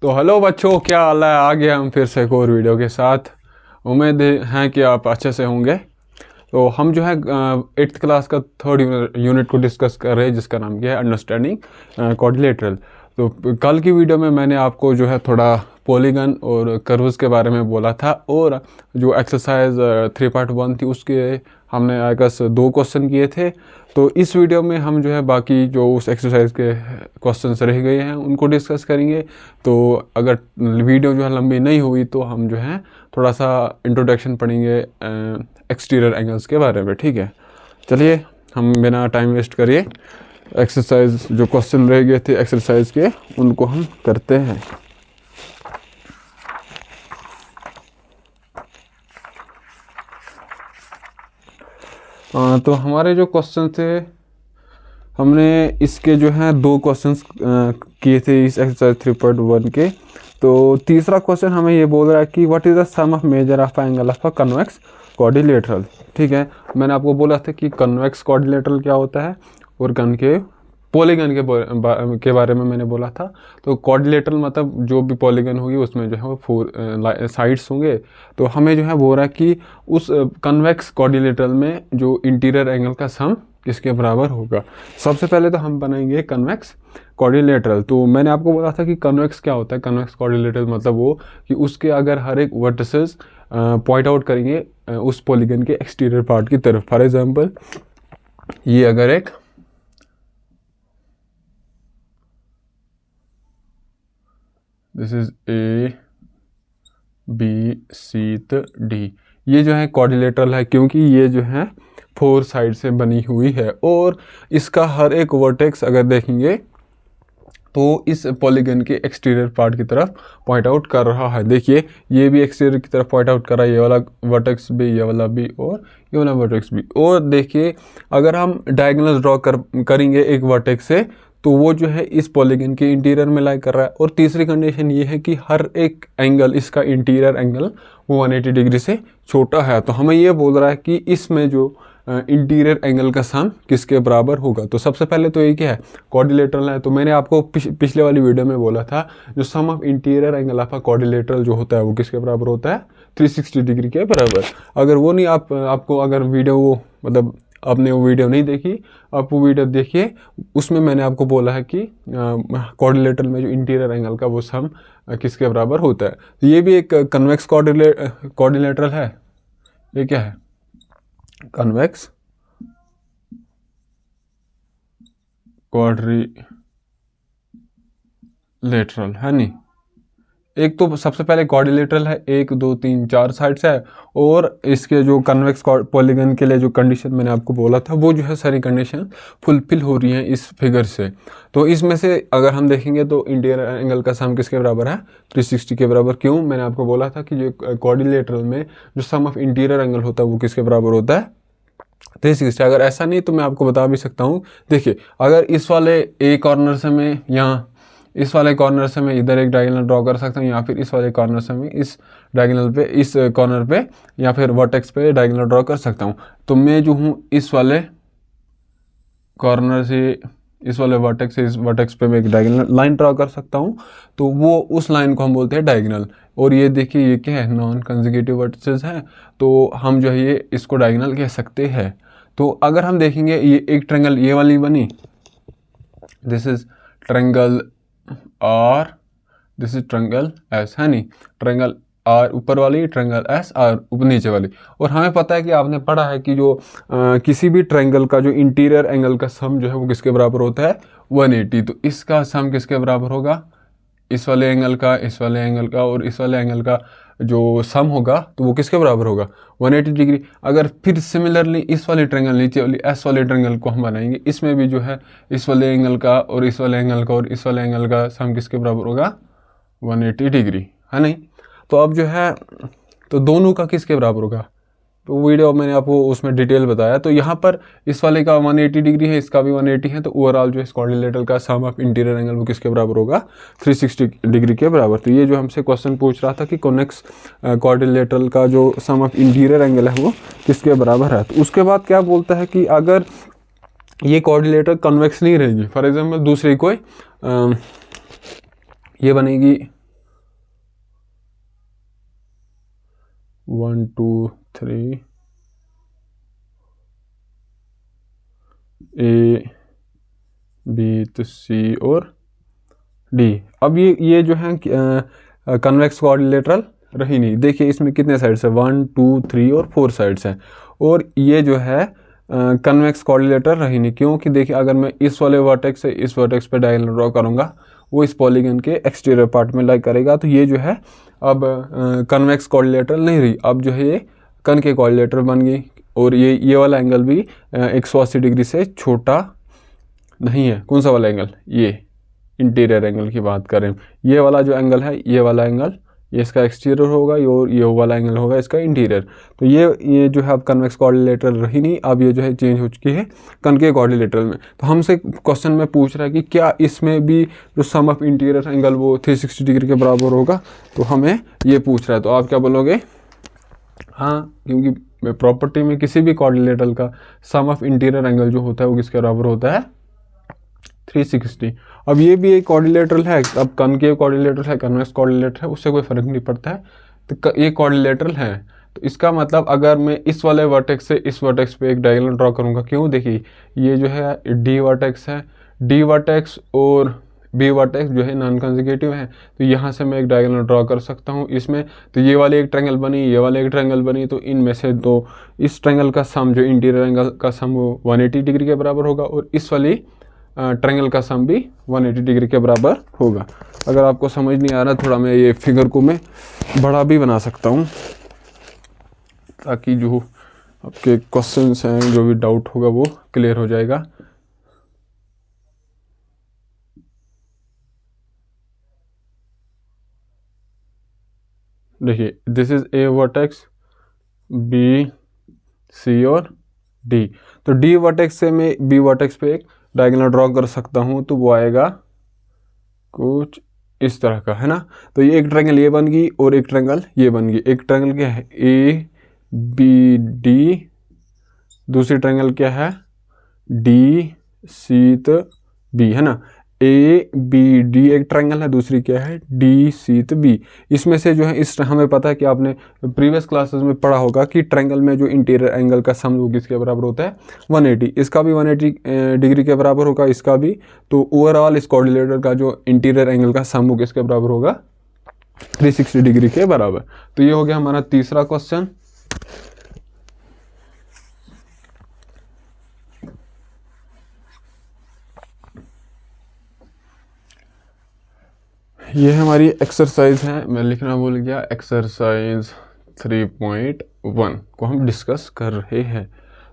तो हेलो बच्चों, क्या हाल है। आ गया हम फिर से एक और वीडियो के साथ। उम्मीद है कि आप अच्छे से होंगे। तो हम जो है 8th क्लास का थर्ड यूनिट को डिस्कस कर रहे हैं, जिसका नाम क्या है अंडरस्टैंडिंग क्वाड्रिलेटरल। तो कल की वीडियो में मैंने आपको जो है थोड़ा पॉलीगन और कर्व्स के बारे में बोला था, और जो एक्सरसाइज 3.1 थी उसके हमने आई गेस 2 क्वेश्चन किए थे। तो इस वीडियो में हम जो है बाकी जो उस एक्सरसाइज के क्वेश्चंस रह गए हैं उनको डिस्कस करेंगे। तो अगर वीडियो जो है लंबी नहीं हुई तो हम जो है थोड़ा सा इंट्रोडक्शन पढ़ेंगे एक्सटीरियर एंगल्स के बारे में, ठीक है। चलिए हम बिना टाइम वेस्ट करिए एक्सरसाइज जो क्वेश्चन रह गए थे एक्सरसाइज के उनको हम करते हैं। तो हमारे जो क्वेश्चन थे, हमने इसके जो है 2 क्वेश्चंस किए थे इस एक्सरसाइज 3.1 के। तो तीसरा क्वेश्चन हमें ये बोल रहा है कि what is the sum of measure of angle of a convex quadrilateral. ठीक है, मैंने आपको बोला था कि कन्वेक्स क्वाड्रिलेटरल क्या होता है और कनकेव पॉलीगन के बारे में मैंने बोला था। तो क्वाड्रिलेटरल मतलब जो भी पॉलीगन होगी उसमें जो है वो 4 साइड्स होंगे। तो हमें जो है बोल रहा है कि उस कन्वेक्स क्वाड्रिलेटरल में जो इंटीरियर एंगल का सम किसके बराबर होगा। सबसे पहले तो हम बनाएंगे कन्वेक्स क्वाड्रिलेटरल। तो मैंने आपको बोला था कि कन्वेक्स क्या होता है। कन्वेक्स क्वाड्रिलेटरल मतलब वो कि उसके अगर हर एक वर्टिसेस पॉइंट आउट करेंगे उस पॉलीगन के एक्सटीरियर पार्ट की तरफ। फॉर एग्जांपल ये अगर एक this is A B C D, ये जो है क्वाड्रिलेटरल है क्योंकि ये जो है 4 साइड से बनी हुई है और इसका हर एक वर्टेक्स अगर देखेंगे तो इस पॉलीगन के एक्सटीरियर पार्ट की तरफ पॉइंट आउट कर रहा है। देखिए ये भी एक्सटीरियर की तरफ पॉइंट आउट कर रहा है, ये वाला वर्टेक्स भी, ये वाला भी और ये वाला वर्टेक्स भी। और देखिए अगर हम डायगोनल ड्रॉ करेंगे एक वर्टेक्स से तो वो जो है इस पॉलीगन के इंटीरियर में लाई कर रहा है। और तीसरी कंडीशन ये है कि हर एक एंगल, इसका इंटीरियर एंगल वो 180 डिग्री से छोटा है। तो हमें ये बोल रहा है कि इसमें जो इंटीरियर एंगल का सम किसके बराबर होगा। तो सबसे पहले तो ये क्या है, क्वाड्रिलेटरल है। तो मैंने आपको पिछले वाली वीडियो में बोला था जो sum of interior angle of a quadrilateral जो होता है वो किसके बराबर होता है, 360 डिग्री के बराबर। अगर वो नहीं आपको अगर वीडियो वो मतलब आपने वो वीडियो नहीं देखी, आप वो वीडियो देखिए, उसमें मैंने आपको बोला है कि क्वाड्रिलेटरल में जो इंटीरियर एंगल का वो सम किसके बराबर होता है। तो ये भी एक कन्वेक्स क्वाड्रिलेटरल है। ये क्या है, कन्वेक्स क्वाड्रिलेटरल है नहीं। एक तो सबसे पहले क्वाड्रिलेटरल है, 1 2 3 4 साइड्स है, और इसके जो कन्वेक्स पॉलीगन के लिए जो कंडीशन मैंने आपको बोला था वो जो है सारी कंडीशन फुलफिल हो रही हैं इस फिगर से। तो इसमें से अगर हम देखेंगे तो इंटीरियर एंगल का सम किसके बराबर है, 360 के बराबर। क्यों, मैंने आपको बोला था कि जो क्वाड्रिलेटरल में जो सम ऑफ इंटीरियर एंगल होता है वो किसके बराबर होता है, 360। अगर ऐसा नहीं तो मैं आपको बता भी सकता हूँ। देखिए अगर इस वाले ए कॉर्नर से मैं यहाँ इस वाले कॉर्नर से मैं इधर एक डायगोनल ड्रॉ कर सकता हूँ, या फिर इस वाले कॉर्नर से मैं इस डायगोनल पे, इस कॉर्नर पे या फिर वर्टेक्स पे डायगोनल ड्रॉ कर सकता हूँ। तो मैं जो हूँ इस वाले कॉर्नर से इस वाले वर्टेक्स से इस वर्टेक्स पे मैं एक डायगोनल लाइन ड्रॉ कर सकता हूँ। तो वो उस लाइन को हम बोलते हैं डायगोनल। और ये देखिए ये क्या है, नॉन कंसेक्यूटिव वर्टिसेस हैं, तो हम जो है ये इसको डायगोनल कह सकते हैं। तो अगर हम देखेंगे ये एक ट्रायंगल ये वाली बनी, this is triangle R, this is triangle S, है नहीं। ट्रायंगल आर ऊपर वाली, ट्रायंगल एस आर ऊपर नीचे वाली। और हमें पता है कि आपने पढ़ा है कि जो किसी भी ट्रायंगल का जो इंटीरियर एंगल का सम जो है वो किसके बराबर होता है, 180। तो इसका सम किसके बराबर होगा, इस वाले एंगल का, इस वाले एंगल का और इस वाले एंगल का जो सम होगा तो वो किसके बराबर होगा, 180 डिग्री। अगर फिर सिमिलरली इस वाले ट्रायंगल, नीचे वाली एस वाले ट्रायंगल को हम बनाएंगे, इसमें भी जो है इस वाले एंगल का और इस वाले एंगल का और इस वाले एंगल का सम किसके बराबर होगा, 180 डिग्री, है नहीं। तो अब जो है तो दोनों का किसके बराबर होगा, तो वीडियो मैंने आपको उसमें डिटेल बताया। तो यहाँ पर इस वाले का 180 डिग्री है, इसका भी 180 है। तो ओवरऑल जो इस क्वाड्रिलेटरल का सम ऑफ इंटीरियर एंगल वो किसके बराबर होगा, 360 डिग्री के बराबर। तो ये जो हमसे क्वेश्चन पूछ रहा था कि कॉन्वेक्स क्वाड्रिलेटरल का जो सम ऑफ इंटीरियर एंगल है वो किसके बराबर है। तो उसके बाद क्या बोलता है कि अगर ये क्वाड्रिलेटरल कॉन्वेक्स नहीं रहेगी, फॉर एग्जाम्पल दूसरी कोई ये बनेगी 1 2 3 ए बी तो सी और डी। अब ये जो है कन्वेक्स कोऑर्डिनेटर रही नहीं। देखिए इसमें कितने साइड्स है, 1 2 3 और 4 साइड्स हैं। और ये जो है कन्वेक्स कोऑर्डिनेटर रही नहीं, क्योंकि देखिए अगर मैं इस वाले वर्टेक्स से इस वर्टेक्स पे डायगोनल ड्रॉ करूँगा, वो इस पॉलीगन के एक्सटीरियर पार्ट में लाई करेगा, तो ये जो है अब कन्वेक्स कोऑर्डिनेटर नहीं रही। अब जो है ये कन के कोऑर्डिनेटर बन गई। और ये वाला एंगल भी 180 डिग्री से छोटा नहीं है। कौन सा वाला एंगल, ये इंटीरियर एंगल की बात करें, ये वाला जो एंगल है, ये वाला एंगल ये इसका एक्सटीरियर होगा, और ये वाला एंगल होगा इसका इंटीरियर। तो ये जो है अब कन्वेक्स कोऑर्डिनेटर रही नहीं, अब ये जो है चेंज हो चुकी है कनकेव कोऑर्डिनेटर में। तो हमसे क्वेश्चन में पूछ रहा है कि क्या इसमें भी जो सम ऑफ इंटीरियर एंगल वो 360 डिग्री के बराबर होगा, तो हमें ये पूछ रहा है। तो आप क्या बोलोगे, हाँ, क्योंकि प्रॉपर्टी में किसी भी कोऑर्डिनेटर का सम ऑफ इंटीरियर एंगल जो होता है वो किसके बराबर होता है, 360। अब ये भी एक कोऑर्डिनेटर है, अब कनकेव कोऑर्डिनेटर है, कन्वेक्स कोऑर्डिनेटर है, उससे कोई फर्क नहीं पड़ता है। तो ये कोऑर्डिनेटर है, तो इसका मतलब अगर मैं इस वाले वर्टेक्स से इस वर्टेक्स पे एक डायगोनल ड्रॉ करूँगा, क्यों, देखिए ये जो है डी वर्टेक्स है, डी वर्टेक्स और बी वर्टेक्स जो है नॉन कंसेक्यूटिव है, तो यहाँ से मैं एक डायगोनल ड्रॉ कर सकता हूँ इसमें। तो ये वाली एक ट्रायंगल बनी, ये वाली एक ट्रायंगल बनी, तो इनमें से दो इस ट्रायंगल का सम जो इंटीरियर एंगल का सम वो 180 डिग्री के बराबर होगा, और इस वाली ट्रायंगल का सम भी 180 डिग्री के बराबर होगा। अगर आपको समझ नहीं आ रहा, थोड़ा मैं ये फिगर को मैं बड़ा भी बना सकता हूँ, ताकि जो आपके क्वेश्चंस हैं, जो भी डाउट होगा वो क्लियर हो जाएगा। देखिए this is A vertex, B C और डी। तो डी वर्टेक्स से मैं बी वर्टेक्स पे एक डायगोनल ड्रॉ कर सकता हूँ, तो वो आएगा कुछ इस तरह का, है ना। तो ये एक ट्रायंगल ये बन गई और एक ट्रायंगल ये बन गई। एक ट्रायंगल क्या है, ए बी डी, दूसरी ट्रायंगल क्या है, डी सी तो बी, है ना। ए बी डी एक ट्रायंगल है, दूसरी क्या है, डी सी तो बी। इसमें से जो है इस हमें पता है कि आपने प्रीवियस क्लासेस में पढ़ा होगा कि ट्रायंगल में जो इंटीरियर एंगल का सम वो किसके बराबर होता है, 180। इसका भी 180 डिग्री के बराबर होगा, इसका भी। तो ओवरऑल इस कोऑर्डिनेटर का जो इंटीरियर एंगल का सम वो किसके बराबर होगा, 360 डिग्री के बराबर। तो ये हो गया हमारा तीसरा क्वेश्चन। ये हमारी एक्सरसाइज है, मैं लिखना भूल गया, एक्सरसाइज 3.1 को हम डिस्कस कर रहे हैं।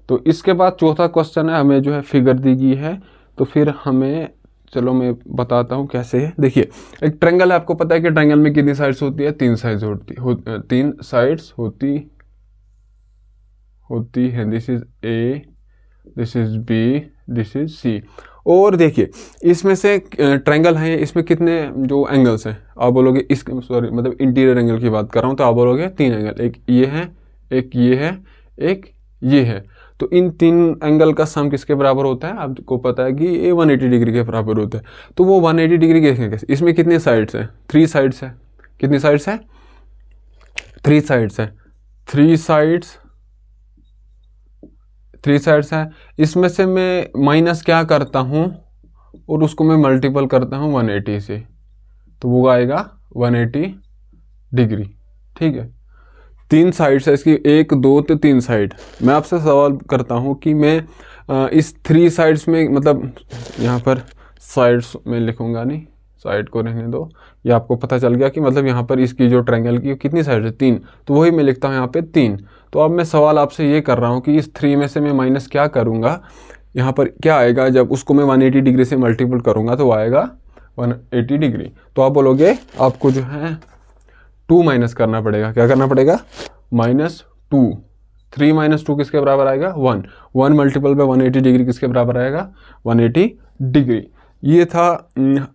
तो इसके बाद चौथा क्वेश्चन है, हमें जो है फिगर दी गई है, तो फिर हमें, चलो मैं बताता हूँ कैसे है। देखिए एक ट्रायंगल है, आपको पता है कि ट्रायंगल में कितनी साइड्स होती है, 3 साइड्स तीन साइड्स होती है। This is A, this is B, this is C. और देखिए इसमें से ट्रायंगल है, इसमें कितने जो एंगल्स हैं, आप बोलोगे इस, सॉरी मतलब इंटीरियर एंगल की बात कर रहा हूँ, तो आप बोलोगे 3 एंगल, एक ये है, एक ये है, एक ये है। तो इन 3 एंगल का सम किसके बराबर होता है, आपको पता है कि ये 180 डिग्री के बराबर होता है। तो वो 180 डिग्री कैसे, इसमें कितने साइड्स हैं, 3 साइड्स हैं। कितनी साइड्स हैं, 3 साइड्स हैं। 3 साइड्स हैं। इसमें से मैं माइनस क्या करता हूँ और उसको मैं मल्टीपल करता हूँ 180 से, तो वो आएगा 180 डिग्री। ठीक है, 3 साइड्स है इसकी, 1 2 तो 3 साइड। मैं आपसे सवाल करता हूँ कि मैं इस 3 साइड्स में, मतलब यहाँ पर साइड्स में लिखूँगा नहीं, साइड को रहने दो, ये आपको पता चल गया कि मतलब यहाँ पर इसकी जो ट्रायंगल की कितनी साइड है, 3, तो वही मैं लिखता हूँ यहाँ पे 3। तो अब मैं सवाल आपसे ये कर रहा हूँ कि इस 3 में से मैं माइनस क्या करूँगा, यहाँ पर क्या आएगा, जब उसको मैं 180 डिग्री से मल्टीपल करूँगा तो आएगा 180 डिग्री। तो आप बोलोगे आपको जो है 2 माइनस करना पड़ेगा, क्या करना पड़ेगा, -2। 3 - 2 किसके बराबर आएगा, 1। 1 मल्टीपल पे 180 डिग्री किसके बराबर आएगा, 180 डिग्री। ये था।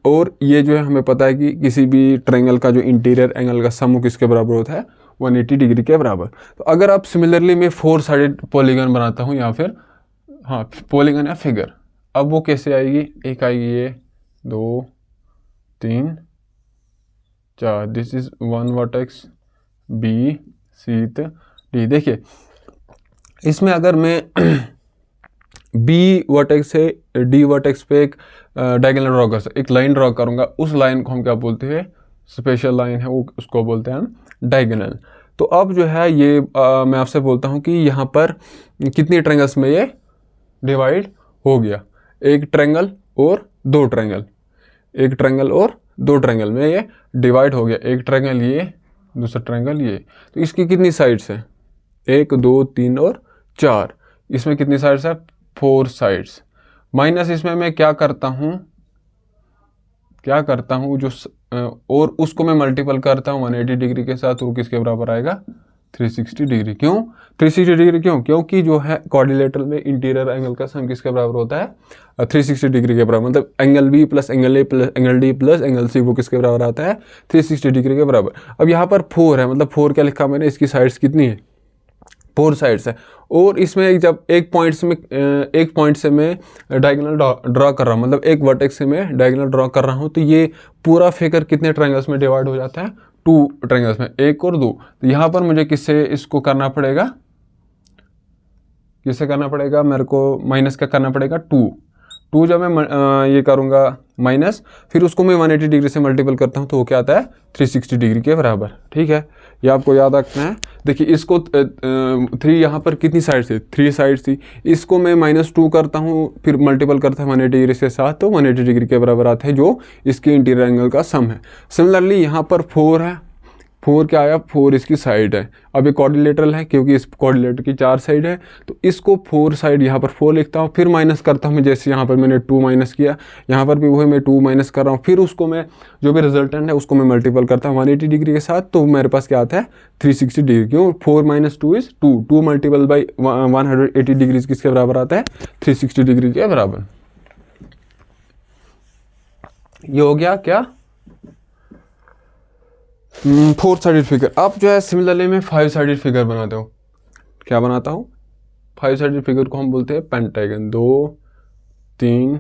और ये जो है हमें पता है कि किसी भी ट्रायंगल का जो इंटीरियर एंगल का सम किसके बराबर होता है, 180 डिग्री के बराबर। तो अगर आप सिमिलरली मैं 4 साइडेड पॉलीगन बनाता हूँ, या फिर हाँ पॉलीगन या फिगर, अब वो कैसे आएगी, एक आएगी ये, 2 3 4, दिस इज 1 वर्टेक्स, बी शीत डी। देखिए इसमें अगर मैं बी वर्टेक्स से डी वर्टेक्स पे एक डायगोनल ड्रॉ कर सकता, एक लाइन ड्रॉ करूंगा, उस लाइन को हम क्या बोलते हैं, स्पेशल लाइन है वो, उसको बोलते हैं हम डायगोनल। तो अब जो है ये मैं आपसे बोलता हूँ कि यहाँ पर कितनी ट्रायंगल्स में ये डिवाइड हो गया, एक ट्रायंगल और दो ट्रायंगल, एक ट्रायंगल और दो ट्रायंगल में ये डिवाइड हो गया, एक ट्रायंगल ये, दूसरा ट्रायंगल ये। तो इसकी कितनी साइड्स हैं, 1 2 3 और 4, इसमें कितनी साइड्स है, 4 साइड्स। माइनस इसमें मैं क्या करता हूँ जो और उसको मैं मल्टीपल करता हूँ 180 डिग्री के साथ, वो किसके बराबर आएगा, 360 डिग्री। क्यों 360 डिग्री, क्योंकि जो है क्वाड्रिलेटरल में इंटीरियर एंगल का सम किसके बराबर होता है, 360 डिग्री के बराबर। मतलब angle B plus angle A plus angle D plus angle C, वो किसके बराबर आता है, 360 डिग्री के बराबर। अब यहाँ पर 4 है, मतलब 4 क्या लिखा मैंने, इसकी साइड्स कितनी है, 4 साइड्स है। और इसमें जब एक पॉइंट से मैं डायगोनल ड्रॉ कर रहा हूँ, मतलब एक वर्टेक्स से मैं डायगोनल ड्रॉ कर रहा हूँ, तो ये पूरा फिगर कितने ट्रायंगल्स में डिवाइड हो जाता है, 2 ट्रायंगल्स में, 1 और 2। तो यहाँ पर मुझे किससे इसको करना पड़ेगा, किससे करना पड़ेगा, मेरे को माइनस का करना पड़ेगा 2 जब मैं ये करूँगा माइनस, फिर उसको मैं 180 डिग्री से मल्टीपल करता हूँ, तो वो क्या आता है, 360 डिग्री के बराबर। ठीक है, ये आपको याद रखना है। देखिए इसको 3 यहाँ पर कितनी साइड थी, 3 साइड थी, इसको मैं -2 करता हूँ, फिर मल्टीपल करता है 180 डिग्री के साथ, तो 180 डिग्री के बराबर आता है, जो इसके इंटीरियर एंगल का सम है। सिमिलरली यहाँ पर 4 है, 4 क्या आया, 4 इसकी साइड है। अब ये क्वाड्रिलेटरल है, क्योंकि इस क्वाड्रिलेटर की 4 साइड है, तो इसको 4 साइड यहाँ पर 4 लिखता हूँ, फिर माइनस करता हूँ मैं, जैसे यहाँ पर मैंने 2 माइनस किया, यहाँ पर भी वही मैं 2 माइनस कर रहा हूँ, फिर उसको मैं जो भी रिजल्टेंट है उसको मैं मल्टीपल करता हूँ 180 डिग्री के साथ, तो मेरे पास क्या आता है, 360 डिग्री। क्यों, 4 - 2 इज 2, 2 मल्टीपल बाई 180 डिग्री किसके बराबर आता है, 360 डिग्री के बराबर। ये हो गया क्या, 4 साइडेड फिगर। अब जो है सिमिलरली मैं 5 साइडेड फिगर बनाता हूँ। क्या बनाता हूँ, 5 साइडेड फिगर को हम बोलते हैं पेंटागन। 2 3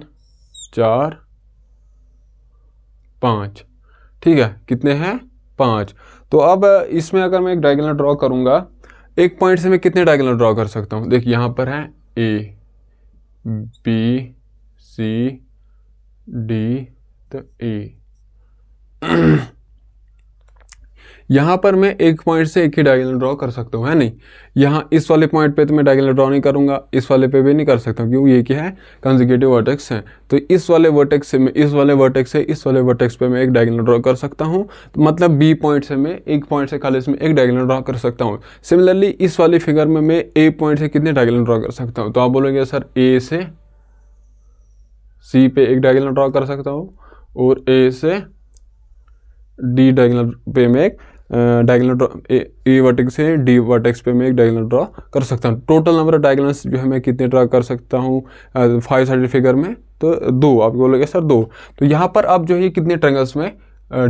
4 5, ठीक है, कितने हैं, 5। तो अब इसमें अगर मैं एक डायगोनल ड्रॉ करूँगा, एक पॉइंट से मैं कितने डायगोनल ड्रॉ कर सकता हूँ, देखिए यहाँ पर है ए बी सी डी, तो ए यहाँ पर मैं एक पॉइंट से एक ही डायगोनल ड्रॉ कर सकता हूँ, है नहीं। यहाँ इस वाले पॉइंट पे तो मैं डायगोनल ड्रॉ नहीं करूँगा, इस वाले पे भी नहीं कर सकता, क्योंकि ये क्या है, कंसेक्यूटिव वर्टेक्स है। तो इस वाले वर्टेक्स से मैं इस वाले वर्टेक्स से इस वाले वर्टेक्स पे मैं एक डायगोनल ड्रॉ कर सकता हूँ। तो मतलब बी पॉइंट से मैं एक पॉइंट से खाली इसमें एक डायगोनल ड्रॉ कर सकता हूँ। सिमिलरली इस वाली फिगर में मैं ए पॉइंट से कितने डायगोनल ड्रॉ कर सकता हूँ, तो आप बोलेंगे सर ए से सी पे एक डायगोनल ड्रॉ कर सकता हूँ, और ए से डी डायगोनल पे मैं एक डायगोनल ड्रॉ, ए वर्टेक्स से डी वर्टेक्स पे मैं एक डायगोनल ड्रॉ कर सकता हूँ। टोटल नंबर ऑफ डायगोनल्स जो है मैं कितने ड्रॉ कर सकता हूँ 5 साइडेड फिगर में, तो 2। आप बोलोगे सर 2। तो यहाँ पर अब जो है कितने ट्रायंगल्स में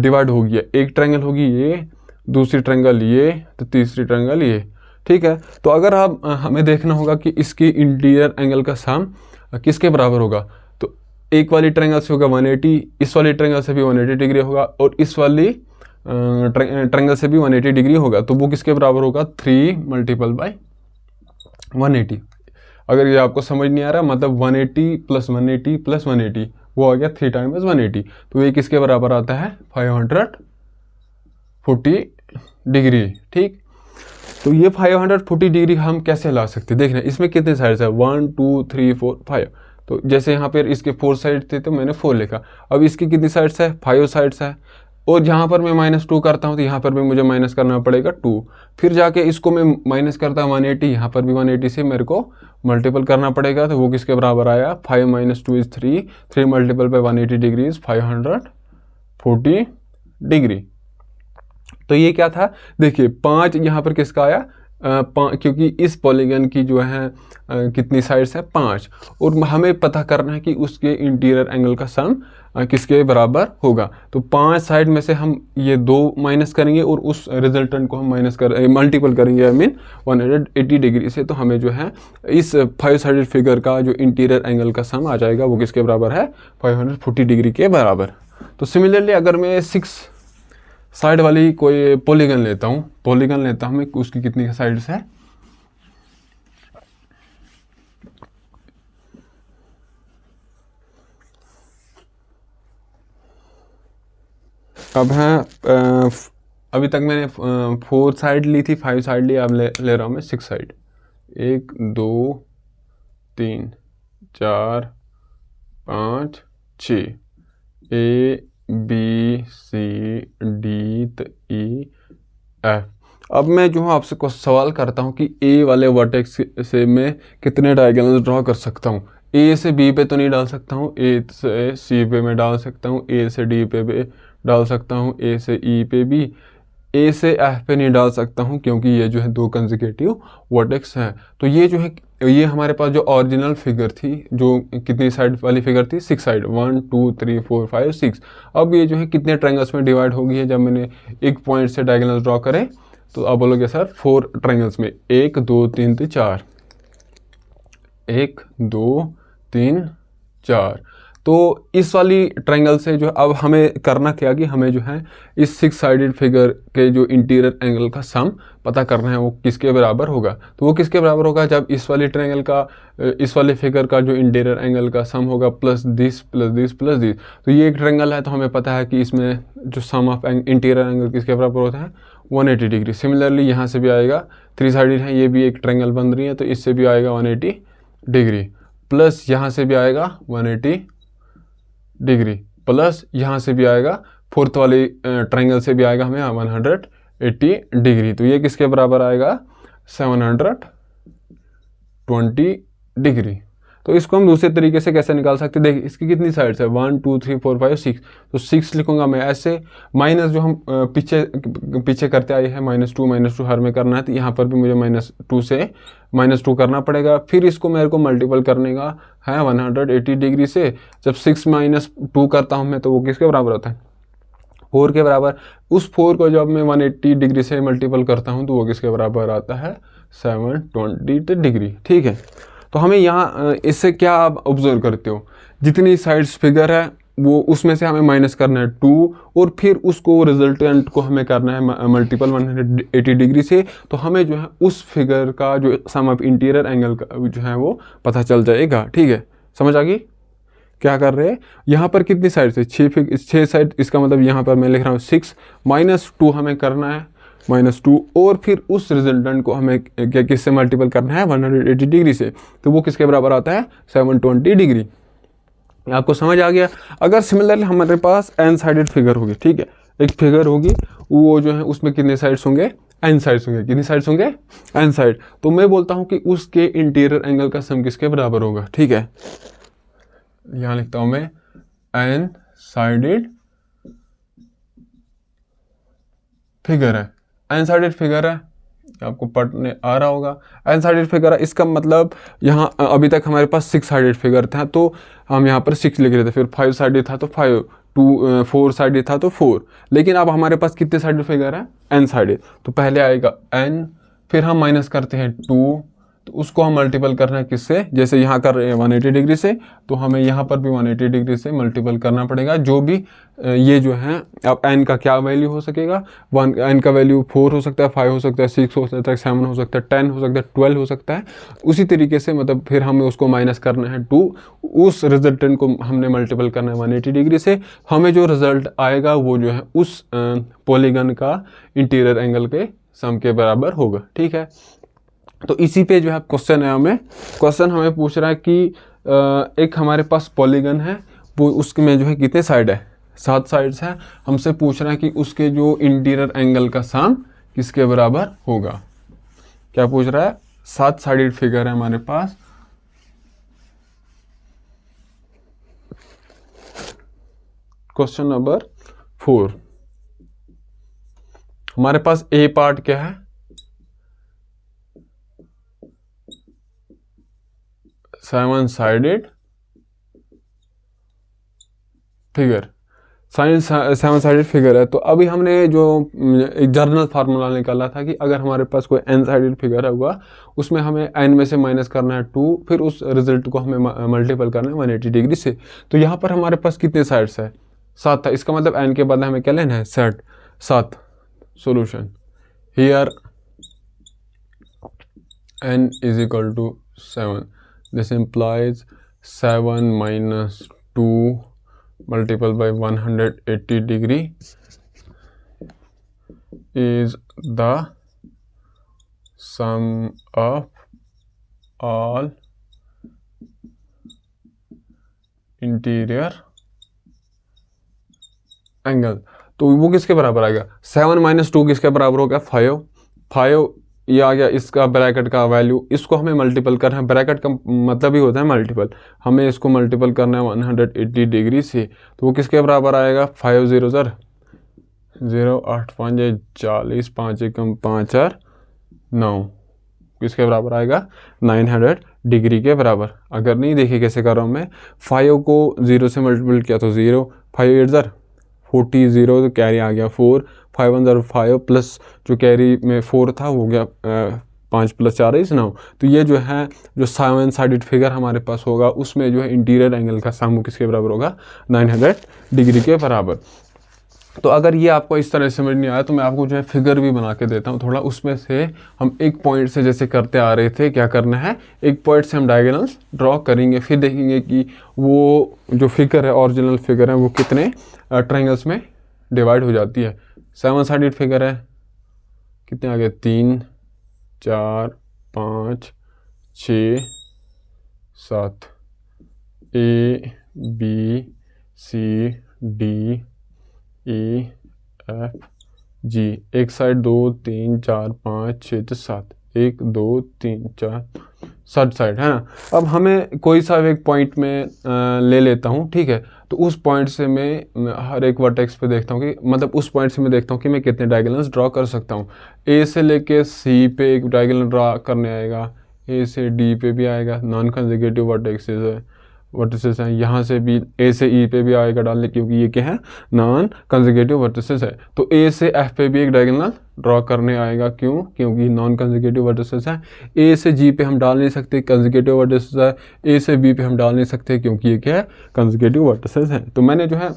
डिवाइड हो गया, एक ट्रायंगल होगी ये, दूसरी ट्रायंगल ये, तो तीसरी ट्रायंगल ये। ठीक है, तो अगर आप हमें देखना होगा कि इसकी इंटीरियर एंगल का सम किसके बराबर होगा, तो एक वाली ट्रायंगल से होगा 180, इस वाली ट्रायंगल से भी 180 डिग्री होगा, और इस वाली ट्रायंगल से भी 180 डिग्री होगा, तो वो किसके बराबर होगा, 3 × 180। अगर ये आपको समझ नहीं आ रहा, मतलब 180 + 180 + 180 वो आ गया 3 × 180, तो ये किसके बराबर आता है, 540 डिग्री। ठीक, तो ये 540 डिग्री हम कैसे ला सकते हैं, देखना इसमें कितने साइड्स है, 1 2 3 4 5। तो जैसे यहाँ पर इसके 4 साइड थे तो मैंने 4 लिखा। अब इसकी कितनी साइड्स है, 5 साइड्स है, और जहाँ पर मैं -2 करता हूँ तो यहाँ पर भी मुझे माइनस करना पड़ेगा 2। फिर जाके इसको मैं माइनस करता हूँ 180, यहाँ पर भी 180 से मेरे को मल्टीपल करना पड़ेगा, तो वो किसके बराबर आया, 5 - 2 इज 3, 3 मल्टीपल पे 180 डिग्री इज 540 डिग्री। तो ये क्या था, देखिए 5 यहाँ पर किसका आया, क्योंकि इस पॉलीगन की जो है कितनी साइड्स है, 5, और हमें पता करना है कि उसके इंटीरियर एंगल का सम किसके बराबर होगा। तो 5 साइड में से हम ये 2 माइनस करेंगे, और उस रिजल्टेंट को हम मल्टीपल करेंगे, आई मीन 180 डिग्री से, तो हमें जो है इस 5 साइडेड फिगर का जो इंटीरियर एंगल का सम आ जाएगा, वो किसके बराबर है, 540 डिग्री के बराबर। तो सिमिलरली अगर मैं साइड वाली कोई पॉलीगन लेता हूँ, पॉलीगन लेता हूँ मैं, उसकी कितनी साइड्स है, अब है अभी तक मैंने 4 साइड ली थी, 5 साइड ली, अब ले रहा हूँ मैं 6 side. 1 2 3 4 5 6, A B C D E F. अब मैं जो हूँ आपसे कुछ सवाल करता हूँ कि ए वाले वर्टेक्स से मैं कितने डायगोनल ड्रॉ कर सकता हूँ। ए से बी पे तो नहीं डाल सकता हूँ, ए से सी पे मैं डाल सकता हूँ, ए से डी पे भी डाल सकता हूँ, ए से ई पे भी, ए से एफ पे नहीं डाल सकता हूँ क्योंकि ये जो है 2 कंसेक्यूटिव वर्टेक्स हैं। तो ये जो है, ये हमारे पास जो ओरिजिनल फिगर थी, जो कितनी साइड वाली फिगर थी, 6 साइड, 1 2 3 4 5 6। अब ये जो है कितने ट्रायंगल्स में डिवाइड हो गई है जब मैंने एक पॉइंट से डायगोनल ड्रॉ करे, तो आप बोलोगे सर 4 ट्रायंगल्स में, 1 2 3 4, 1 2 3 4। तो इस वाली ट्रायंगल से जो अब हमें करना क्या कि हमें जो है इस 6 साइडेड फिगर के जो इंटीरियर एंगल का सम पता करना है, वो किसके बराबर होगा। तो वो किसके बराबर होगा, जब इस वाली ट्रायंगल का, इस वाले फिगर का जो इंटीरियर एंगल का सम होगा plus this plus this plus this. तो ये एक ट्रायंगल है, तो हमें पता है कि इसमें जो सम ऑफ इंटीरियर एंगल किसके बराबर होता है, 180 डिग्री। सिमिलरली यहाँ से भी आएगा, 3 साइडेड है, ये भी एक ट्रायंगल बन रही है, तो इससे भी आएगा 180 डिग्री, प्लस यहाँ से भी आएगा 180 डिग्री, प्लस यहाँ से भी आएगा, फोर्थ वाली ट्रायंगल से भी आएगा हमें 180 डिग्री। तो ये किसके बराबर आएगा, 720 डिग्री। तो इसको हम दूसरे तरीके से कैसे निकाल सकते हैं, देखिए इसकी कितनी साइड्स है, 1 2 3 4 5 6, तो 6 लिखूंगा मैं ऐसे, माइनस जो हम पीछे करते आए हैं -2 हर में करना है, तो यहाँ पर भी मुझे -2 से -2 करना पड़ेगा। फिर इसको मेरे को मल्टीपल करने का है 180 डिग्री से। जब 6 - 2 करता हूँ मैं, तो वो किसके बराबर होता है, 4 के बराबर। उस 4 को जब मैं 180 डिग्री से मल्टीपल करता हूँ, तो वो किसके बराबर आता है, 720 डिग्री। ठीक है, तो हमें यहाँ इससे क्या आप ऑब्जर्व करते हो, जितनी साइड्स फिगर है वो उसमें से हमें माइनस करना है 2, और फिर उसको रिजल्टेंट को हमें करना है मल्टीपल 180 डिग्री से। तो हमें जो है उस फिगर का जो सम ऑफ इंटीरियर एंगल का जो है वो पता चल जाएगा। ठीक है, समझ आ गई क्या कर रहे हैं। यहाँ पर कितनी साइड से, 6 साइड, इसका मतलब यहाँ पर मैं लिख रहा हूँ 6 -2 हमें करना है, -2, और फिर उस रिजल्टेंट को हमें क्या किससे मल्टीपल करना है, 180 डिग्री से। तो वो किसके बराबर आता है, 720 डिग्री। आपको समझ आ गया। अगर सिमिलरली हमारे पास एन साइडेड फिगर होगी, ठीक है, एक फिगर होगी, वो जो है उसमें कितने साइड्स होंगे, एन साइड्स होंगे। कितनी साइड्स होंगे, एन साइड। तो मैं बोलता हूँ कि उसके इंटीरियर एंगल का सम किसके बराबर होगा। ठीक है, यहाँ लिखता हूँ मैं, एन साइडेड फिगर है, एन साइडेड फिगर है, आपको पढ़ने आ रहा होगा। एन साइडेड फिगर है, इसका मतलब यहाँ अभी तक हमारे पास 6 साइडेड फिगर था, तो हम यहाँ पर 6 लिख रहे थे, फिर 5 साइडेड था तो 5, 4 साइडेड था तो 4। लेकिन अब हमारे पास कितने साइडेड फिगर है, एन साइडेड। तो पहले आएगा एन, फिर हम माइनस करते हैं 2, तो उसको हम मल्टीपल करना है किससे, जैसे यहाँ कर रहे हैं 180 डिग्री से, तो हमें यहाँ पर भी 180 डिग्री से मल्टीपल करना पड़ेगा। जो भी ये जो है, अब एन का क्या वैल्यू हो सकेगा, एन का वैल्यू 4 हो सकता है, 5 हो सकता है, 6 हो सकता है, 7 हो सकता है, 10 हो सकता है, 12 हो सकता है। उसी तरीके से मतलब फिर हमें उसको माइनस करना है 2, उस रिजल्टेंट को हमने मल्टीपल करना है 180 डिग्री से। हमें जो रिजल्ट आएगा वो जो है उस पॉलीगन का इंटीरियर एंगल के सम के बराबर होगा। ठीक है, तो इसी पे जो है क्वेश्चन है, क्वेश्चन हमें पूछ रहा है कि एक हमारे पास पॉलीगन है, वो उसके में जो है कितने साइड है, 7 साइड्स हैं। हमसे पूछ रहा है कि उसके जो इंटीरियर एंगल का सम किसके बराबर होगा। क्या पूछ रहा है, 7 साइडेड फिगर है हमारे पास। क्वेश्चन नंबर 4, हमारे पास ए पार्ट क्या है, 7 साइडेड फिगर, 7 साइडेड फिगर है। तो अभी हमने जो एक जर्नल फार्मूला निकाला था कि अगर हमारे पास कोई एन साइडेड फिगर होगा, उसमें हमें एन में से माइनस करना है 2, फिर उस रिजल्ट को हमें मल्टीपल करना है 180 डिग्री से। तो यहाँ पर हमारे पास कितने साइड्स है, 7 था, इसका मतलब एन के बदले हमें क्या लेना है, set. 7 solution. Here n is equal to 7. This implies 7 minus 2 multiplied by 180 degree is the sum of all interior angle. तो वो किसके बराबर आएगा? 7 माइनस 2 किसके बराबर हो गया? 5। 5 ये आ गया इसका ब्रैकेट का वैल्यू, इसको हमें मल्टीपल करना है। ब्रैकेट का मतलब ही होता है मल्टीपल, हमें इसको मल्टीपल करना है 180 डिग्री से। तो वो किसके बराबर आएगा? 5 0 0 0 8 5 40 5 1 5 4 9 किसके बराबर आएगा? 900 डिग्री के बराबर। अगर नहीं देखिए कैसे कर रहा हूँ मैं, 5 को 0 से मल्टीपल किया तो 0, 5 8 ज़र 40 0 तो कैरी आ गया 4, 5 1 ज़र 5 प्लस जो कैरी में 4 था वो हो गया 5 + 4 = 9। तो ये जो है जो 7 साइडेड फिगर हमारे पास होगा उसमें जो है इंटीरियर एंगल का सम किसके बराबर होगा? 900 डिग्री के बराबर। तो अगर ये आपको इस तरह से समझ नहीं आया तो मैं आपको जो है फिगर भी बना के देता हूँ थोड़ा। उसमें से हम एक पॉइंट से जैसे करते आ रहे थे, क्या करना है, एक पॉइंट से हम डायगोनल्स ड्रॉ करेंगे, फिर देखेंगे कि वो जो फिगर है ओरिजिनल फिगर है वो कितने ट्रायंगल्स में डिवाइड हो जाती है। 7 साइडेड फिगर है, कितने आ गए? 3 4 5 6 7 A B C D E F G। एक साइड 2 3 4 5 6 तो 7, 1 2 3 4 7 साइड है ना। अब हमें कोई सा एक पॉइंट में ले लेता हूँ, ठीक है। तो उस पॉइंट से मैं हर एक वर्टेक्स पे देखता हूँ कि मतलब उस पॉइंट से मैं देखता हूँ कि मैं कितने डायगोनल्स ड्रॉ कर सकता हूँ। ए से लेके सी पे एक डायगोनल ड्रॉ करने आएगा, ए से डी पे भी आएगा, नॉन कंसेक्यूटिव वर्टिसेस हैं। यहाँ से भी ए से ई पे भी आएगा डालने, क्योंकि ये क्या है? नॉन कंसेक्यूटिव वर्टिसेस है। तो ए से एफ पे भी एक डायगोनल ड्रॉ करने आएगा, क्यों? क्योंकि नॉन कंसेक्यूटिव वर्टिसेस है। ए से जी पे हम डाल नहीं सकते, कंसेक्यूटिव वर्टिसेस है। ए से बी पे हम डाल नहीं सकते क्योंकि ये क्या है? कंसेक्यूटिव वर्टिसेस हैं। तो मैंने जो है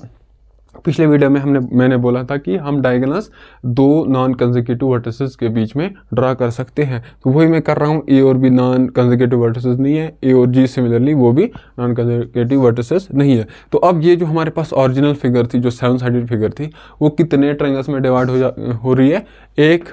पिछले वीडियो में मैंने बोला था कि हम डायगोनल्स 2 नॉन कंसेक्यूटिव वर्टिसेस के बीच में ड्रा कर सकते हैं। तो वही मैं कर रहा हूँ। ए और बी नॉन कंसेक्यूटिव वर्टिसेस नहीं है, ए और जी सिमिलरली वो भी नॉन कंसेक्यूटिव वर्टिसेस नहीं है। तो अब ये जो हमारे पास ओरिजिनल फिगर थी, जो 7 साइडेड फिगर थी, वो कितने ट्रायंगल्स में डिवाइड हो रही है? एक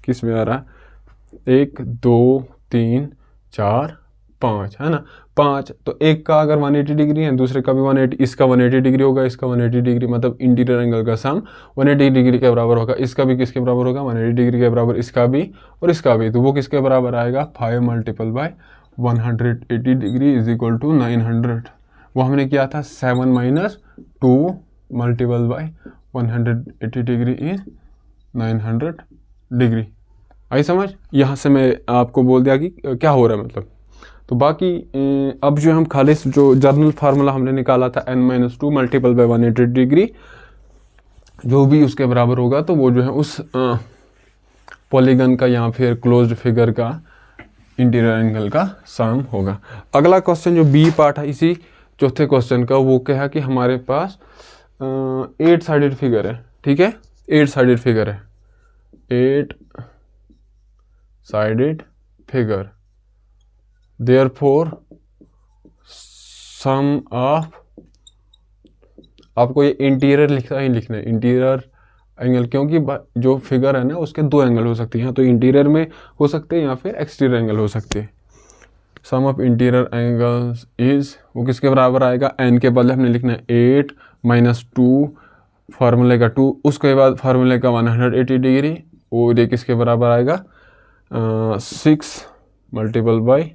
किस में आ रहा है? 1 2 3 4 5 है ना, 5। तो एक का अगर 180 डिग्री है, दूसरे का भी 180, इसका 180 डिग्री होगा, इसका 180 डिग्री, मतलब इंटीरियर एंगल का सम 180 डिग्री के बराबर होगा। इसका भी किसके बराबर होगा? 180 डिग्री के बराबर, इसका भी और इसका भी। तो वो किसके बराबर आएगा? 5 multiple by 180 degree is equal to 900। वो हमने किया था 7 minus 2 multiple by 180 degree is 900 degree. आई समझ? यहाँ से मैं आपको बोल दिया कि क्या हो रहा है मतलब। तो बाकी अब जो हम खाली जो जर्नल फार्मूला हमने निकाला था n-2 मल्टीपल बाय 180 डिग्री, जो भी उसके बराबर होगा तो वो जो है उस पॉलीगन का या फिर क्लोज्ड फिगर का इंटीरियर एंगल का सम होगा। अगला क्वेश्चन जो बी पार्ट है इसी चौथे क्वेश्चन का, वो क्या है कि हमारे पास 8 साइडेड फिगर है, ठीक है। 8 साइडेड फिगर है, 8 sided figure. Therefore, sum of, आपको ये इंटीरियर लिखना ही लिखना है, इंटीरियर एंगल, क्योंकि जो फिगर है ना उसके 2 एंगल हो सकते हैं, तो इंटीरियर में हो सकते हैं या फिर एक्सटीरियर एंगल हो सकते हैं। सम ऑफ इंटीरियर एंगल्स इज, वो किसके बराबर आएगा? n के बदले हमने लिखना है 8 माइनस 2 फार्मूले का 2, उसके बाद फार्मूले का 180 डिग्री, और ये किसके बराबर आएगा? 6 मल्टीपल बाई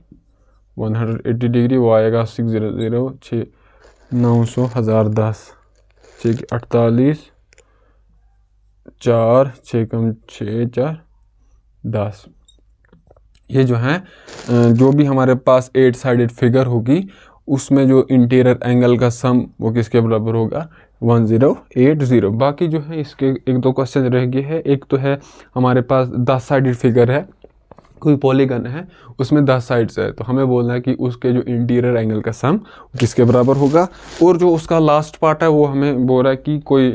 180 डिग्री, वो आएगा 600 6 900 1010 6 48 4 6 कम 6 4 10। ये जो है जो भी हमारे पास 8 साइडेड फिगर होगी उसमें जो इंटीरियर एंगल का सम वो किसके बराबर होगा? 1080। बाकी जो है इसके 1-2 क्वेश्चन रह गए हैं। एक तो है हमारे पास 10 साइडेड फिगर है, कोई पॉलीगन है उसमें 10 साइड्स है, तो हमें बोलना है कि उसके जो इंटीरियर एंगल का सम किसके बराबर होगा। और जो उसका लास्ट पार्ट है वो हमें बोल रहा है कि कोई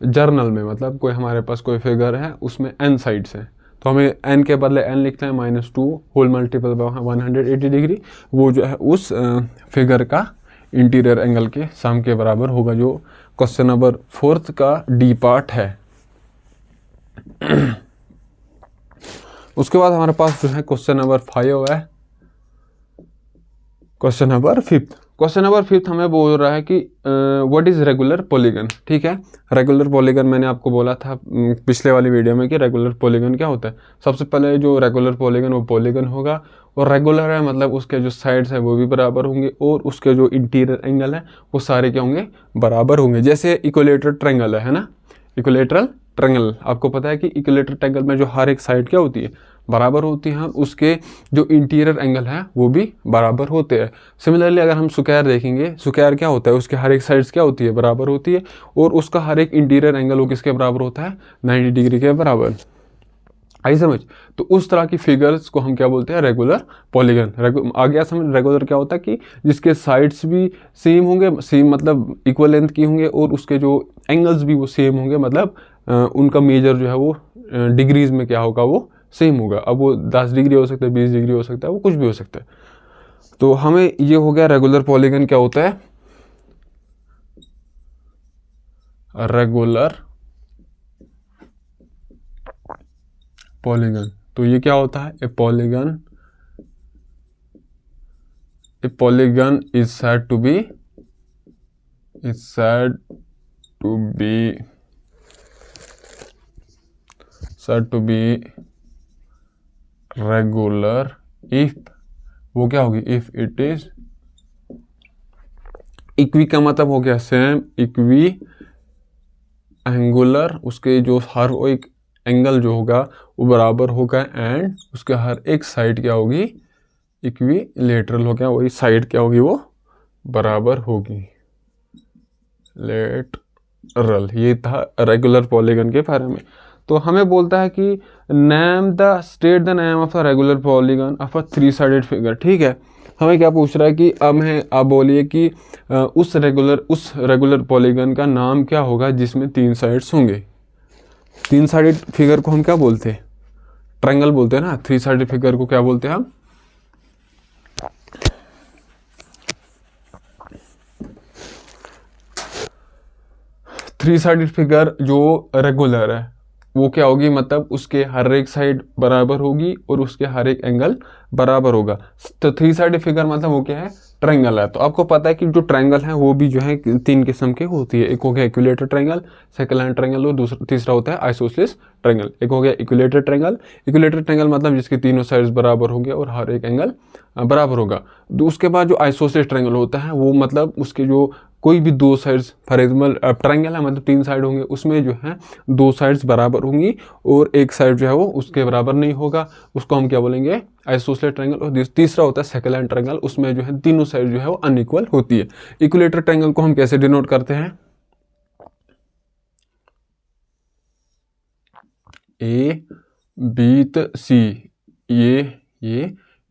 जर्नल में, मतलब कोई हमारे पास कोई फिगर है उसमें n साइड्स हैं, तो हमें n के बदले n लिखते हैं -2 होल मल्टीपल बाय 180 डिग्री, वो जो है उस फिगर का इंटीरियर एंगल के सम के बराबर होगा, जो क्वेश्चन नंबर 4 का डी पार्ट है। उसके बाद हमारे पास जो है क्वेश्चन नंबर 5 है, क्वेश्चन नंबर 5 हमें बोल रहा है कि व्हाट इज रेगुलर पॉलीगन। ठीक है, रेगुलर पॉलीगन मैंने आपको बोला था पिछले वाली वीडियो में कि रेगुलर पॉलीगन क्या होता है। सबसे पहले जो रेगुलर पॉलीगन वो पॉलीगन होगा, और रेगुलर है मतलब उसके जो साइड्स है वो भी बराबर होंगे, और उसके जो इंटीरियर एंगल है वो सारे क्या होंगे, बराबर होंगे। जैसे इक्विलेटरल ट्रायंगल है ना, इक्विलेटरल ट्रायंगल आपको पता है कि इक्विलेटरल ट्रायंगल में जो हर एक साइड क्या होती है, बराबर होती है, उसके जो इंटीरियर एंगल है वो भी बराबर होते हैं। सिमिलरली अगर हम स्क्वायर देखेंगे, स्क्वायर क्या होता है, उसके हर एक साइड्स क्या होती है, बराबर होती है, और उसका हर एक इंटीरियर एंगल वो किसके बराबर होता है, 90 डिग्री के बराबर। आई समझ। तो उस तरह की फिगर्स को हम क्या बोलते हैं, रेगुलर पॉलीगन। आ गया समझ। रेगुलर क्या होता है कि जिसके साइड्स भी सेम होंगे, सेम मतलब इक्वल लेंथ की होंगे, और उसके जो एंगल्स भी वो सेम होंगे, मतलब उनका मेजर जो है वो डिग्रीज में क्या होगा, वो सेम होगा। अब वो 10 डिग्री हो सकता है, 20 डिग्री हो सकता है, वो कुछ भी हो सकता है। तो हमें ये हो गया रेगुलर पॉलीगन क्या होता है, रेगुलर पॉलीगन। तो ये क्या होता है, ए polygon is said to be regular if वो क्या होगी, इफ इट इज इक्वी का मतलब हो गया सेम, इक्वी एंगुलर, उसके जो हर एक एंगल जो होगा वो बराबर होगा, एंड उसके हर एक साइड क्या होगी, इक्विलेटरल हो गया, वही साइड क्या होगी, वो बराबर होगी, लेटरल। ये था रेगुलर पॉलीगन के बारे में। तो हमें बोलता है कि state the name of a regular polygon of a 3 sided figure. ठीक है, हमें क्या पूछ रहा है कि अब बोलिए कि उस रेगुलर पॉलीगन का नाम क्या होगा जिसमें 3 साइड्स होंगे। 3 साइडेड फिगर को हम क्या बोलते हैं, ट्रायंगल बोलते हैं ना। 3 साइडेड फिगर को क्या बोलते हैं हम, 3 साइडेड फिगर जो रेगुलर है वो क्या होगी, मतलब उसके हर एक साइड बराबर होगी और उसके हर एक एंगल बराबर होगा। तो 3 साइडेड फिगर मतलब वो क्या है, ट्रायंगल है। तो आपको पता है कि जो ट्रायंगल है वो भी जो है 3 किस्म की होती है। एक हो गया equilateral triangle, second line triangle, और तीसरा होता है आइसोसेलेस ट्रायंगल। एक हो गया इक्विलेटरल ट्रायंगल। इक्विलेटरल ट्रायंगल मतलब जिसके तीनों साइड्स बराबर होंगे और हर एक एंगल बराबर होगा। तो उसके बाद जो आइसोसेलेस ट्रायंगल होता है वो मतलब उसके जो कोई भी 2 साइड्स, फॉर एग्जाम्पल ट्रायंगल है मतलब 3 साइड होंगे, उसमें जो है 2 साइड्स बराबर होंगी और एक साइड जो है वो उसके बराबर नहीं होगा, उसको हम क्या बोलेंगे, आइसोसेलेस ट्रायंगल। और तीसरा होता है सेकंड लाइन ट्रायंगल, उसमें जो है तीनों साइड जो है वो अनइक्वल होती है। इक्विलेटरल ट्रायंगल को हम कैसे डिनोट करते हैं, ए बी सी, ये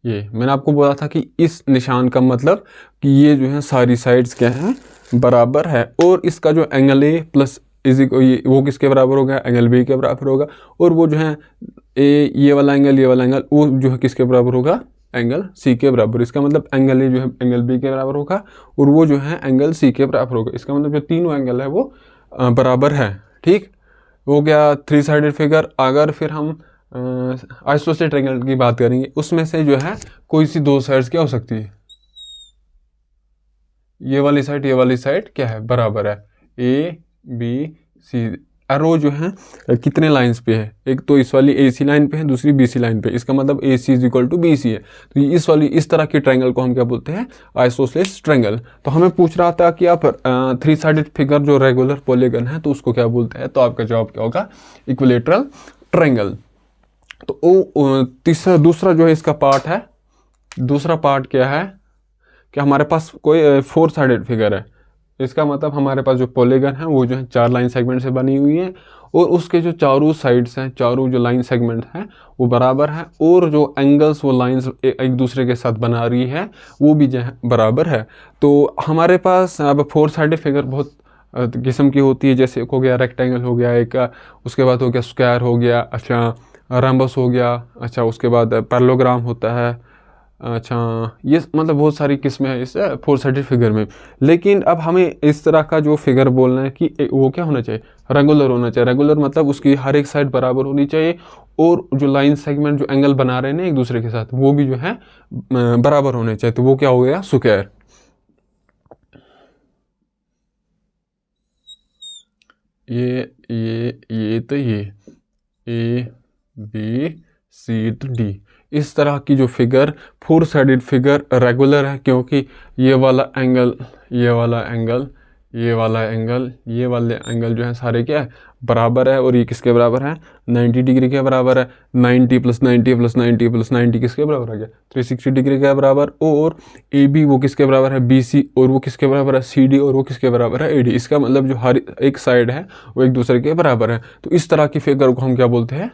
मैंने आपको बोला था कि इस निशान का मतलब कि ये जो है सारी साइड्स क्या हैं, बराबर है, और इसका जो एंगल ए प्लस वो किसके बराबर होगा, एंगल बी के बराबर होगा, और वो जो है ये वाला एंगल वो जो है किसके बराबर होगा, एंगल सी के बराबर। इसका मतलब एंगल ए जो है एंगल बी के बराबर होगा और वो जो है एंगल सी के बराबर होगा। इसका मतलब जो तीनों एंगल है वो बराबर है। ठीक हो गया 3 साइडेड फिगर। अगर फिर हम आइसोसेलेस ट्रायंगल की बात करेंगे, उसमें से जो है कोई सी 2 साइड्स क्या हो सकती है, ये वाली साइड क्या है, बराबर है। ए बी सी एरो जो है कितने लाइंस पे है, एक तो इस वाली ए सी लाइन पे है, दूसरी बी सी लाइन पे। इसका मतलब a c is equal to b c है। तो इस तरह के ट्रायंगल को हम क्या बोलते हैं, आइसोसेलेस ट्रायंगल। तो हमें पूछ रहा था कि आप 3 साइडेड फिगर जो रेगुलर पॉलीगन है तो उसको क्या बोलते हैं, तो आपका जवाब क्या होगा, इक्विलेटरल ट्रायंगल। तो दूसरा जो है इसका पार्ट है, दूसरा पार्ट क्या है कि हमारे पास कोई 4 साइडेड फिगर है। इसका मतलब हमारे पास जो पॉलीगन है वो जो है 4 लाइन सेगमेंट से बनी हुई है, और उसके जो चारों साइड्स हैं, चारों जो लाइन सेगमेंट हैं वो बराबर है, और जो एंगल्स वो लाइंस एक दूसरे के साथ बना रही है वो भी जो है बराबर है। तो हमारे पास अब 4 साइडेड फिगर बहुत किस्म की होती है, जैसे एक हो गया रेक्टेंगल हो गया एक, उसके बाद हो गया स्क्वायर हो गया, अच्छा रम्बस हो गया, अच्छा उसके बाद पैरेललोग्राम होता है, अच्छा ये मतलब बहुत सारी किस्में हैं इस फोर साइडेड फिगर में। लेकिन अब हमें इस तरह का जो फिगर बोलना है कि वो क्या होना चाहिए, रेगुलर होना चाहिए। रेगुलर मतलब उसकी हर एक साइड बराबर होनी चाहिए, और जो लाइन सेगमेंट जो एंगल बना रहे हैं ना एक दूसरे के साथ, वो भी जो है बराबर होने चाहिए। तो वो क्या हो गया, स्क्वायर। ये तो ये ए बी सी तो डी, इस तरह की जो figure four sided figure regular है, क्योंकि ये वाला एंगल, ये वाला एंगल, ये वाला एंगल, ये वाले एंगल जो है सारे क्या है, बराबर है। और ये किसके बराबर है, 90 डिग्री के बराबर है। 90 + 90 + 90 + 90 किसके बराबर आ गया, 360 डिग्री के बराबर। और ए बी वो किसके बराबर है, बी सी, और वो किसके बराबर है, सी डी, और वो किसके बराबर है, ए डी। इसका मतलब जो हर एक साइड है वो एक दूसरे के बराबर है। तो इस तरह की फिगर को हम क्या बोलते हैं,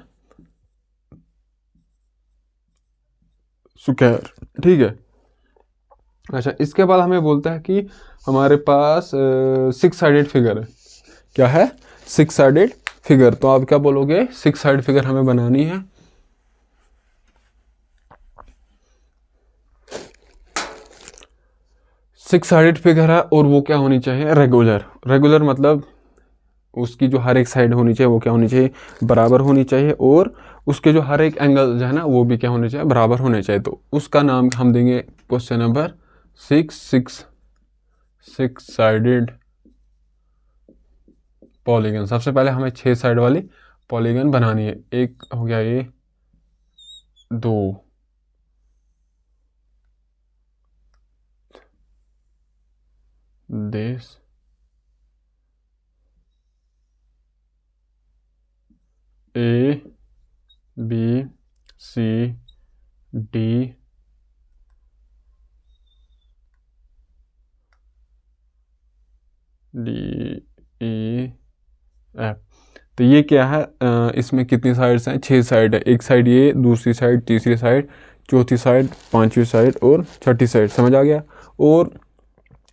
स्क्वायर। ठीक है। अच्छा, इसके बाद हमें बोलता है कि हमारे पास 6 साइडेड फिगर है। क्या है, 6 साइडेड फिगर। तो आप क्या बोलोगे, 6 साइड फिगर हमें बनानी है। सिक्स साइडेड फिगर है, और वो क्या होनी चाहिए, रेगुलर। रेगुलर मतलब उसकी जो हर एक साइड होनी चाहिए वो क्या होनी चाहिए, बराबर होनी चाहिए, और उसके जो हर एक एंगल जो है ना वो भी क्या होने चाहिए, बराबर होने चाहिए। तो उसका नाम हम देंगे क्वेश्चन नंबर 6 साइडेड पॉलीगन। सबसे पहले हमें 6 साइड वाली पॉलीगन बनानी है। एक हो गया ये, दो, this, A B C D D E F. तो ये क्या है, इसमें कितनी साइड्स हैं, 6 साइड है। एक साइड ये, दूसरी साइड, तीसरी साइड, चौथी साइड, पांचवी साइड और छठी साइड। समझ आ गया। और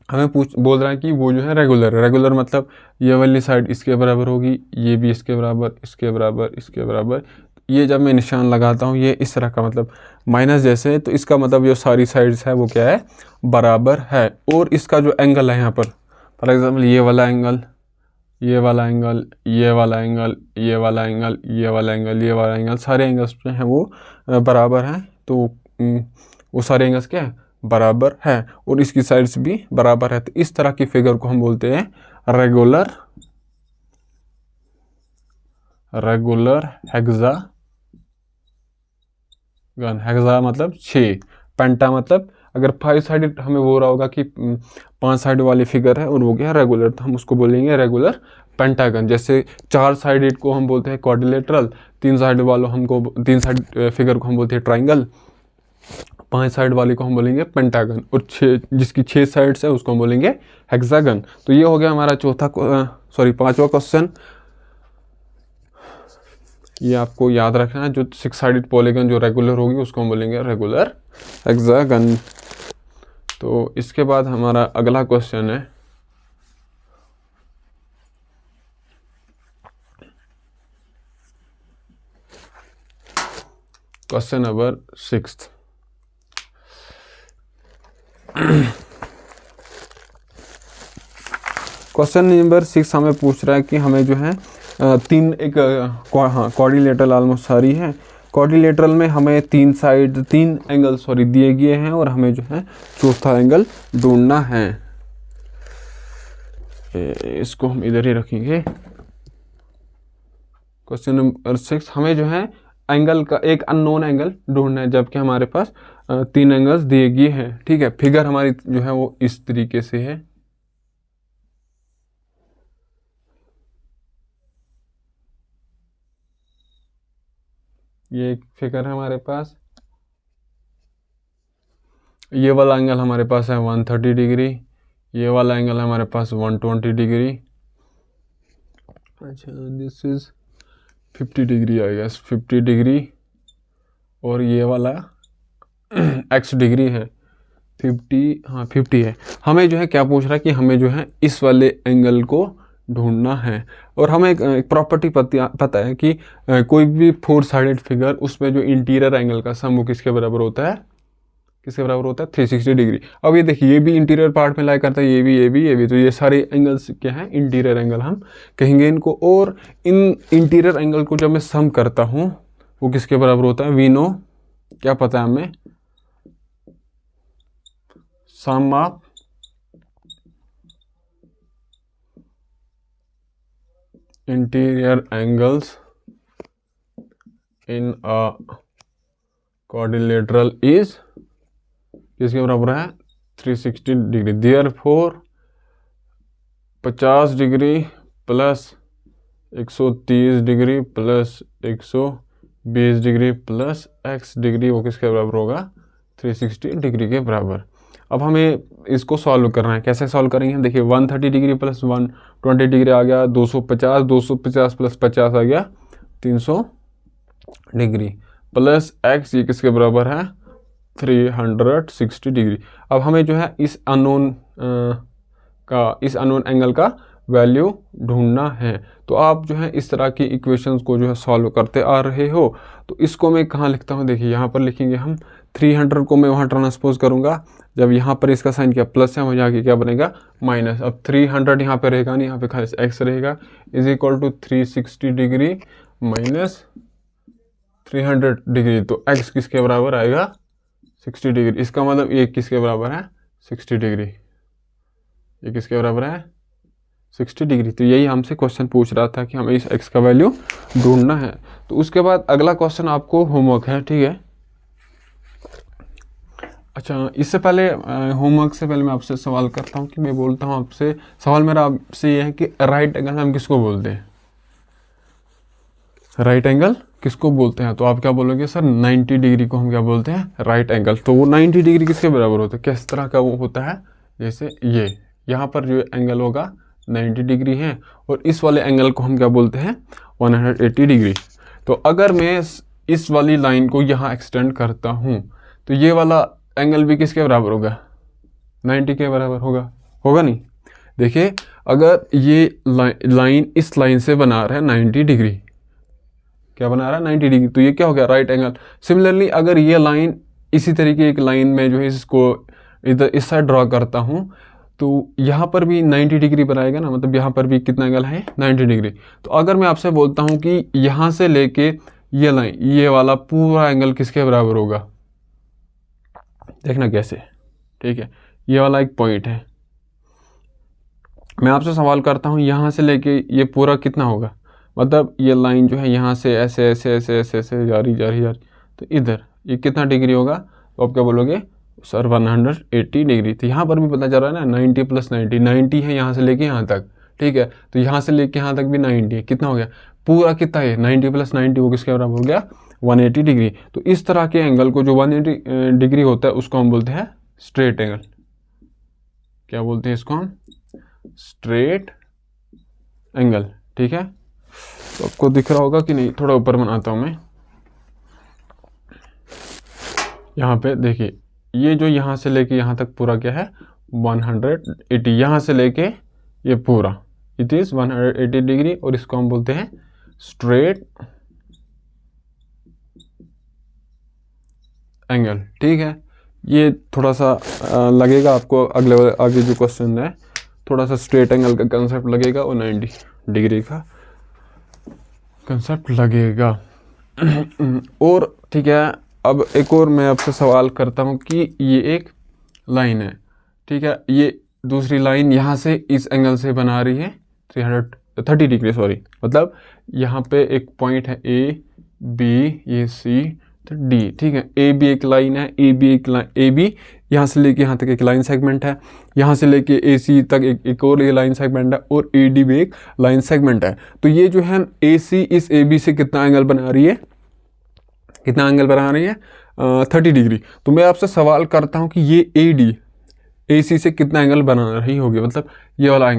हमें बोल रहा है कि वो जो है रेगुलर है। रेगुलर मतलब ये वाली साइड इसके बराबर होगी, ये भी इसके बराबर, इसके बराबर, इसके बराबर। ये जब मैं निशान लगाता हूँ ये इस तरह का, मतलब माइनस जैसे, तो इसका मतलब जो सारी साइड्स है वो क्या है, बराबर है। और इसका जो एंगल है यहाँ पर, फॉर एग्जाम्पल ये वाला एंगल, ये वाला एंगल, ये वाला एंगल, ये वाला एंगल, ये वाला एंगल, ये वाला एंगल, सारे एंगल्स जो हैं वो बराबर हैं। तो वो सारे एंगल्स क्या है, बराबर है, और इसकी साइड्स भी बराबर है। तो इस तरह की फिगर को हम बोलते हैं रेगुलर, रेगुलर हेक्सागन। हेक्सा मतलब 6, पेंटा मतलब अगर 5 साइडेड हमें वो रहा होगा कि 5 साइड वाली फिगर है और वो क्या है, रेगुलर, तो हम उसको बोलेंगे रेगुलर पेंटागन। जैसे 4 साइडेड को हम बोलते हैं क्वाड्रिलेटरल, 3 साइड वालों हमको 3 साइड फिगर को हम बोलते हैं ट्राइंगल, 5 साइड वाले को हम बोलेंगे पेंटागन, और 6 जिसकी 6 साइड्स है उसको हम बोलेंगे हेक्सागन। तो ये हो गया हमारा पांचवा क्वेश्चन। ये आपको याद रखना है, जो 6 साइडेड पॉलीगन जो रेगुलर होगी उसको हम बोलेंगे रेगुलर हेक्सागन। तो इसके बाद हमारा अगला क्वेश्चन है, क्वेश्चन नंबर 6। क्वेश्चन नंबर 6 हमें पूछ रहा है कि हमें जो है तीन एक क्वाड्रिलेटरल ऑलमोस्ट सारी है। क्वाड्रिलेटरल में हमें 3 एंगल दिए गए हैं, और हमें जो है चौथा एंगल ढूंढना है। इसको हम इधर ही रखेंगे। क्वेश्चन नंबर 6 हमें जो है एंगल का एक अननोन एंगल ढूंढना है, जबकि हमारे पास 3 एंगल्स दिए गए हैं। ठीक है, फिगर हमारी जो है वो इस तरीके से है। ये एक फिगर है हमारे पास, ये वाला एंगल हमारे पास है 130 डिग्री, ये वाला एंगल है हमारे पास 120 डिग्री। अच्छा, this is 50 degree I guess, 50 degree, और ये वाला x डिग्री है, 50, हाँ 50 है। हमें जो है क्या पूछ रहा है कि हमें जो है इस वाले एंगल को ढूंढना है। और हमें एक प्रॉपर्टी पता है कि कोई भी 4 साइडेड फिगर उसमें जो इंटीरियर एंगल का सम वो किसके बराबर होता है, किसके बराबर होता है 360 डिग्री। अब ये देखिए ये भी इंटीरियर पार्ट में लाई करता है, ये भी तो ये सारे एंगल्स क्या हैं, इंटीरियर एंगल हम कहेंगे इनको। और इन इंटीरियर एंगल को जब मैं सम करता हूँ वो किसके बराबर होता है, वी नो, क्या पता है हमें, sum of interior angles in a quadrilateral is किसके बराबर है 360 degree. Therefore 50 degree plus 130 degree plus 120 degree plus x degree वो किसके बराबर होगा 360 डिग्री के बराबर। अब हमें इसको सॉल्व करना है, कैसे सॉल्व करेंगे, देखिए 130 डिग्री प्लस 120 डिग्री आ गया 250, 250 प्लस 50 आ गया 300 डिग्री प्लस x ये किसके बराबर है 360 डिग्री। अब हमें जो है इस अननोन एंगल का वैल्यू ढूंढना है। तो आप जो है इस तरह की इक्वेशंस को जो है सॉल्व करते आ रहे हो। तो इसको मैं कहाँ लिखता हूँ, देखिए यहाँ पर लिखेंगे हम 300 को मैं वहाँ ट्रांसपोज करूँगा, जब यहाँ पर इसका साइन क्या प्लस है वहाँ जाके क्या बनेगा माइनस। अब 300 यहाँ पे रहेगा नहीं, यहाँ पे खाली x रहेगा, is equal to 360 degree minus 300 degree. तो x किसके बराबर आएगा 60 डिग्री। इसका मतलब ये किसके बराबर है 60 डिग्री, ये किसके बराबर है 60 डिग्री। तो यही हमसे क्वेश्चन पूछ रहा था कि हमें इस x का वैल्यू ढूंढना है। तो उसके बाद अगला क्वेश्चन आपको होमवर्क है, ठीक है। अच्छा, इससे पहले होमवर्क से पहले मैं आपसे सवाल करता हूँ कि मैं बोलता हूँ आपसे, सवाल मेरा आपसे ये है कि राइट एंगल हम किसको बोलते हैं, राइट एंगल किसको बोलते हैं। तो आप क्या बोलोगे सर 90 डिग्री को हम क्या बोलते हैं राइट एंगल। तो वो 90 डिग्री किसके बराबर होता है, किस तरह का वो होता है, जैसे ये यहाँ पर जो एंगल होगा 90 डिग्री है और इस वाले एंगल को हम क्या बोलते हैं 180 डिग्री। तो अगर मैं इस वाली लाइन को यहाँ एक्सटेंड करता हूँ तो ये वाला एंगल भी किसके बराबर होगा 90 के बराबर होगा, होगा नहीं। देखिए अगर ये लाइन इस लाइन से बना रहा है 90 डिग्री, क्या बना रहा है 90 डिग्री, तो ये क्या हो गया राइट एंगल। सिमिलरली अगर ये लाइन इसी तरीके एक लाइन में जो है इसको इधर इस साइड ड्रॉ करता हूँ तो यहाँ पर भी 90 डिग्री बनाएगा ना, मतलब यहाँ पर भी कितना एंगल है 90 डिग्री। तो अगर मैं आपसे बोलता हूँ कि यहाँ से लेके ये लाइन ये वाला पूरा एंगल किसके बराबर होगा, देखना कैसे, ठीक है। ये वाला एक पॉइंट है, मैं आपसे सवाल करता हूँ यहाँ से लेके ये पूरा कितना होगा, मतलब ये लाइन जो है यहाँ से ऐसे ऐसे ऐसे ऐसे ऐसे जा रही तो इधर ये कितना डिग्री होगा, तो आप क्या बोलोगे सर 180 डिग्री। तो यहाँ पर भी पता चल रहा है ना 90 प्लस 90 है यहाँ से लेके यहाँ तक, ठीक है। तो यहाँ से लेके यहाँ तक भी 90 है, कितना हो गया पूरा कितना है 90 प्लस 90 वो किसके बराबर हो गया 180 डिग्री। तो इस तरह के एंगल को जो 180 डिग्री होता है उसको हम बोलते हैं स्ट्रेट एंगल। क्या बोलते हैं इसको हम स्ट्रेट एंगल, ठीक है। तो आपको दिख रहा होगा कि नहीं, थोड़ा ऊपर बनाता हूँ मैं। यहाँ पे देखिए ये जो यहाँ से लेके यहाँ तक पूरा क्या है 180, यहाँ से लेके ये पूरा इट इज़ 180 डिग्री और इसको हम बोलते हैं स्ट्रेट एंगल, ठीक है। ये थोड़ा सा लगेगा आपको आगे जो क्वेश्चन है थोड़ा सा स्ट्रेट एंगल का कंसेप्ट लगेगा और 90 डिग्री का कंसेप्ट लगेगा और ठीक है। अब एक और मैं आपसे सवाल करता हूँ कि ये एक लाइन है, ठीक है, ये दूसरी लाइन यहाँ से इस एंगल से बना रही है 330 डिग्री, सॉरी, मतलब यहाँ पे एक पॉइंट है ए बी ये सी तो डी, ठीक है। ए बी एक लाइन है, ए बी यहाँ से लेके यहाँ तक एक लाइन सेगमेंट है, यहाँ से लेके ए सी तक एक और ये लाइन सेगमेंट है और ए डी भी एक लाइन सेगमेंट है। तो ये जो है ए सी इस ए बी से कितना एंगल बना रही है, कितना एंगल बना रही है 30 डिग्री। तो मैं आपसे सवाल करता हूँ कि ये ए डी ए सी से कितना एंगल बना रही होगी, मतलब ये वाला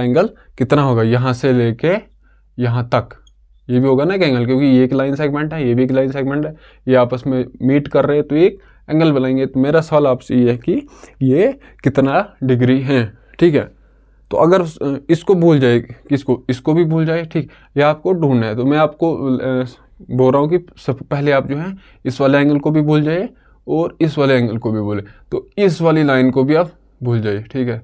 एंगल कितना होगा यहाँ से लेके यहाँ तक, ये भी होगा ना एक एंगल, क्योंकि ये एक लाइन सेगमेंट है ये भी एक लाइन सेगमेंट है, ये आपस में मीट कर रहे हैं तो एक एंगल बनाएंगे। तो मेरा सवाल आपसे ये है कि ये कितना डिग्री है, ठीक है। तो अगर इसको भूल जाए, किसको, इसको भी भूल जाए, ठीक, ये आपको ढूंढना है। तो मैं आपको बोल रहा हूँ कि सब पहले आप जो है इस वाले एंगल को भी भूल जाइए और इस वाले एंगल को भी भूले, तो इस वाली लाइन को भी आप भूल जाइए, ठीक है,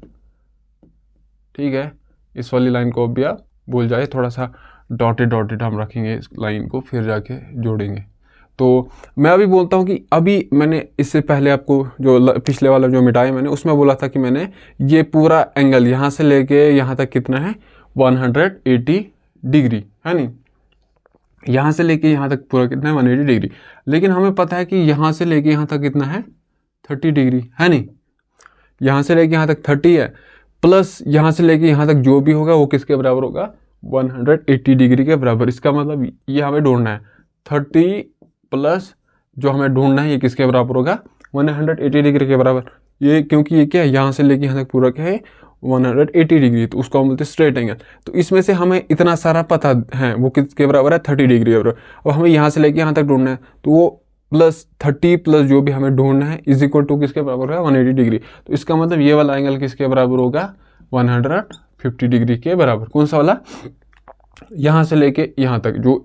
ठीक है, इस वाली लाइन को भी आप भूल जाए। थोड़ा सा डॉटेड डॉटेड हम रखेंगे इस लाइन को, फिर जाके जोड़ेंगे। तो मैं अभी बोलता हूँ कि अभी मैंने इससे पहले आपको जो पिछले वाला जो मिटाया मैंने, उसमें बोला था कि मैंने ये पूरा एंगल यहाँ से लेके यहाँ तक कितना है 180 डिग्री, है नहीं, यहाँ से लेके यहाँ तक पूरा कितना है 180 डिग्री। लेकिन हमें पता है कि यहाँ से लेके यहाँ तक कितना है 30 डिग्री, है नहीं, यहाँ से लेके यहाँ तक 30 है, प्लस यहाँ से लेके यहाँ तक जो भी होगा वो किसके बराबर होगा 180 डिग्री के बराबर। इसका मतलब ये हमें ढूंढना है 30 प्लस जो हमें ढूंढना है ये किसके बराबर होगा 180 डिग्री के बराबर। ये क्योंकि ये क्या है, यहाँ से लेके यहाँ तक पूरा क्या है 180 डिग्री, तो उसको हम बोलते हैं स्ट्रेट एंगल। तो इसमें से हमें इतना सारा पता है वो किसके बराबर है 30 डिग्री के बराबर। अब हमें यहाँ से लेके यहाँ तक ढूंढना है, तो वो प्लस 30 प्लस जो भी हमें ढूंढना है इज इक्वल टू किसके बराबर है 180 डिग्री। तो इसका मतलब ये वाला एंगल किसके बराबर होगा 150 डिग्री के बराबर। कौन सा वाला, यहाँ से लेके यहाँ तक जो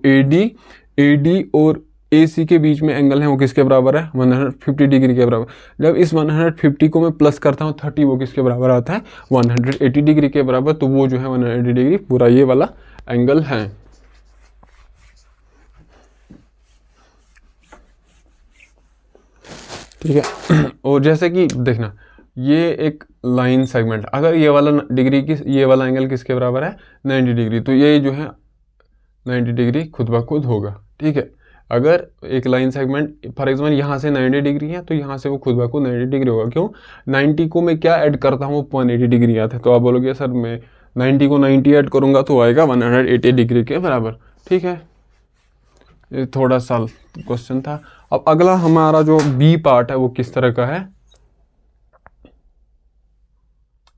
AD और AC के बीच में एंगल है वो किसके बराबर है 150 डिग्री के बराबर। जब इस 150 को मैं प्लस करता हूँ 30, वो किसके बराबर आता है 180 डिग्री के बराबर। तो वो जो है 180 डिग्री पूरा ये वाला एंगल है। ठीक है। और जैसे कि देखना ये एक लाइन सेगमेंट, अगर ये वाला डिग्री की ये वाला एंगल किसके बराबर है 90 डिग्री, तो ये जो है 90 डिग्री खुद ब खुद होगा, ठीक है। अगर एक लाइन सेगमेंट फॉर एग्जाम्पल यहाँ से 90 डिग्री है तो यहाँ से वो खुद ब खुद 90 डिग्री होगा। क्यों, 90 को मैं क्या ऐड करता हूँ 180 डिग्री आता है। तो आप बोलोगे सर मैं 90 को 90 ऐड करूँगा तो आएगा 180 डिग्री के बराबर, ठीक है। ये थोड़ा सा क्वेश्चन था। अब अगला हमारा जो बी पार्ट है वो किस तरह का है,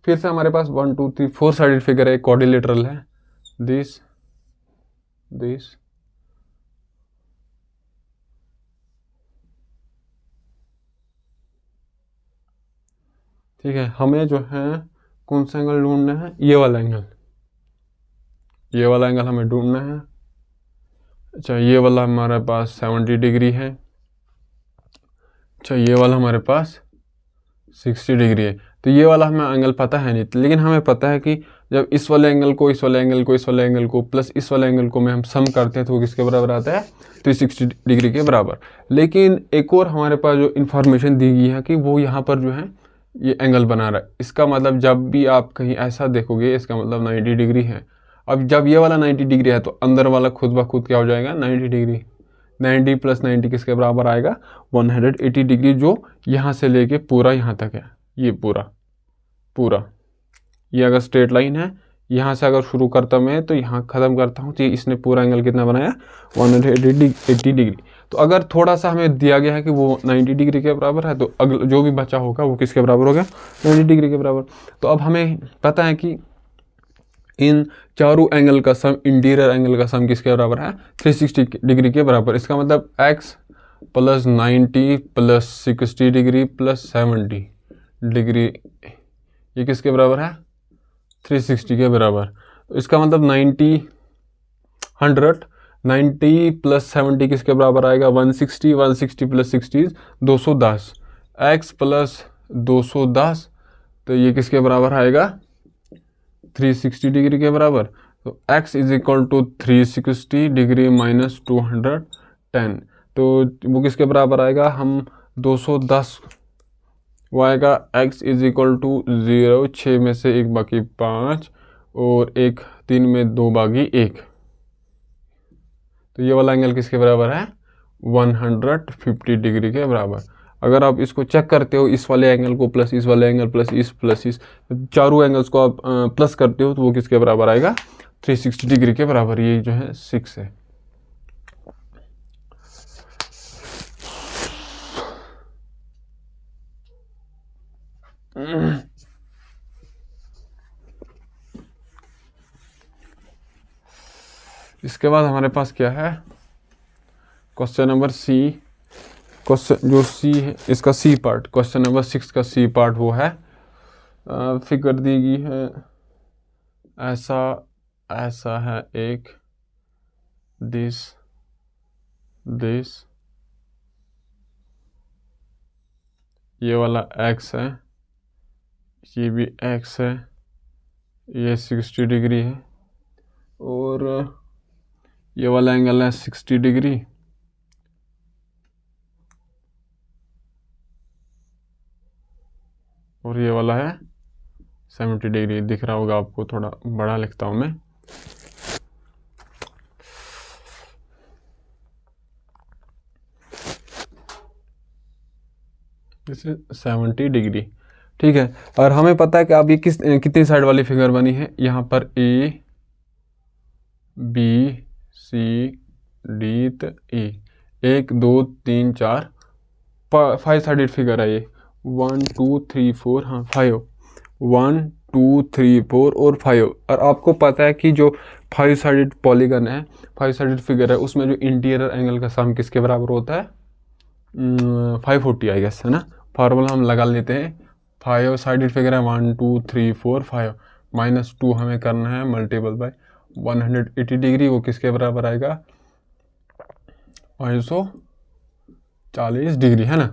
फिर से हमारे पास 1 2 3 4 साइडेड फिगर है, क्वाड्रिलेटरल है, दिस, ठीक है। हमें जो है कौन सा एंगल ढूंढना है, ये वाला एंगल, ये वाला एंगल हमें ढूंढना है। अच्छा ये वाला हमारे पास 70 डिग्री है, अच्छा ये वाला हमारे पास 60 डिग्री है। तो ये वाला हमें एंगल पता है नहीं, लेकिन हमें पता है कि जब इस वाले एंगल को इस वाले एंगल को इस वाले एंगल को प्लस इस वाले एंगल को में हम सम करते हैं तो वो किसके बराबर आता है 360 डिग्री के बराबर। लेकिन एक और हमारे पास जो इन्फॉर्मेशन दी गई है कि वो यहाँ पर जो है ये एंगल बना रहा है। इसका मतलब जब भी आप कहीं ऐसा देखोगे इसका मतलब 90 डिग्री है। अब जब ये वाला 90 डिग्री है तो अंदर वाला खुद ब खुद क्या हो जाएगा 90 डिग्री, 90 प्लस 90 किसके बराबर आएगा 180 डिग्री, जो यहाँ से लेके पूरा यहाँ तक है। ये पूरा ये अगर स्ट्रेट लाइन है, यहाँ से अगर शुरू करता मैं तो यहाँ ख़त्म करता हूँ, तो इसने पूरा एंगल कितना बनाया 180 डिग्री। तो अगर थोड़ा सा हमें दिया गया है कि वो 90 डिग्री के बराबर है, तो अगला जो भी बचा होगा वो किसके बराबर होगा 90 डिग्री के बराबर। तो अब हमें पता है कि इन चारों एंगल का सम, इंटीरियर एंगल का सम किसके बराबर है 360 डिग्री के बराबर। इसका मतलब x plus 90 plus 60 degree plus 70 degree ये किसके बराबर है 360 के बराबर। तो इसका मतलब 90 प्लस 70 किसके बराबर आएगा 160, 160 प्लस 60 210, x प्लस 210 तो ये किसके बराबर आएगा 360 डिग्री के बराबर। तो x is equal to 360 degree minus 210, तो वो किसके बराबर आएगा, हम 210 वो आएगा x इज इक्वल टू 0, 6 में से 1 बाकी 5 और 1 3 में 2 बाकी 1। तो ये वाला एंगल किसके बराबर है 150 डिग्री के बराबर। अगर आप इसको चेक करते हो इस वाले एंगल को प्लस इस वाले एंगल प्लस इस चारों एंगल्स को आप प्लस करते हो तो वो किसके बराबर आएगा 360 डिग्री के बराबर। ये जो है 6 है। इसके बाद हमारे पास क्या है क्वेश्चन नंबर C, क्वेश्चन जो सी है इसका सी पार्ट, क्वेश्चन नंबर 6 का सी पार्ट वो है, फिगर दी गई है, ऐसा ऐसा है एक, दिस दिस, ये वाला x है, ये भी x है, ये 60 डिग्री है, और ये वाला एंगल है 60 डिग्री, और ये वाला है 70 डिग्री। दिख रहा होगा आपको, थोड़ा बड़ा लिखता हूँ मैं। जैसे 70 डिग्री, ठीक है। और हमें पता है कि अब ये कितनी साइड वाली फिगर बनी है। यहाँ पर A B C D E, 1 2 3 4 5 sided figure है ये। 1 2 3 4, हाँ 5, 1 2 3 4 और 5। और आपको पता है कि जो 5 साइडेड पॉलीगन है, 5 साइडेड फिगर है, उसमें जो इंटीरियर एंगल का सम किसके बराबर होता है? 540 आई गेस, है ना। फार्मूला हम लगा लेते हैं। 5 साइडेड फिगर है, 1 2 3 4 5, -2 हमें करना है मल्टीपल बाय 180 डिग्री, वो किसके बराबर आएगा? 540 डिग्री, है ना।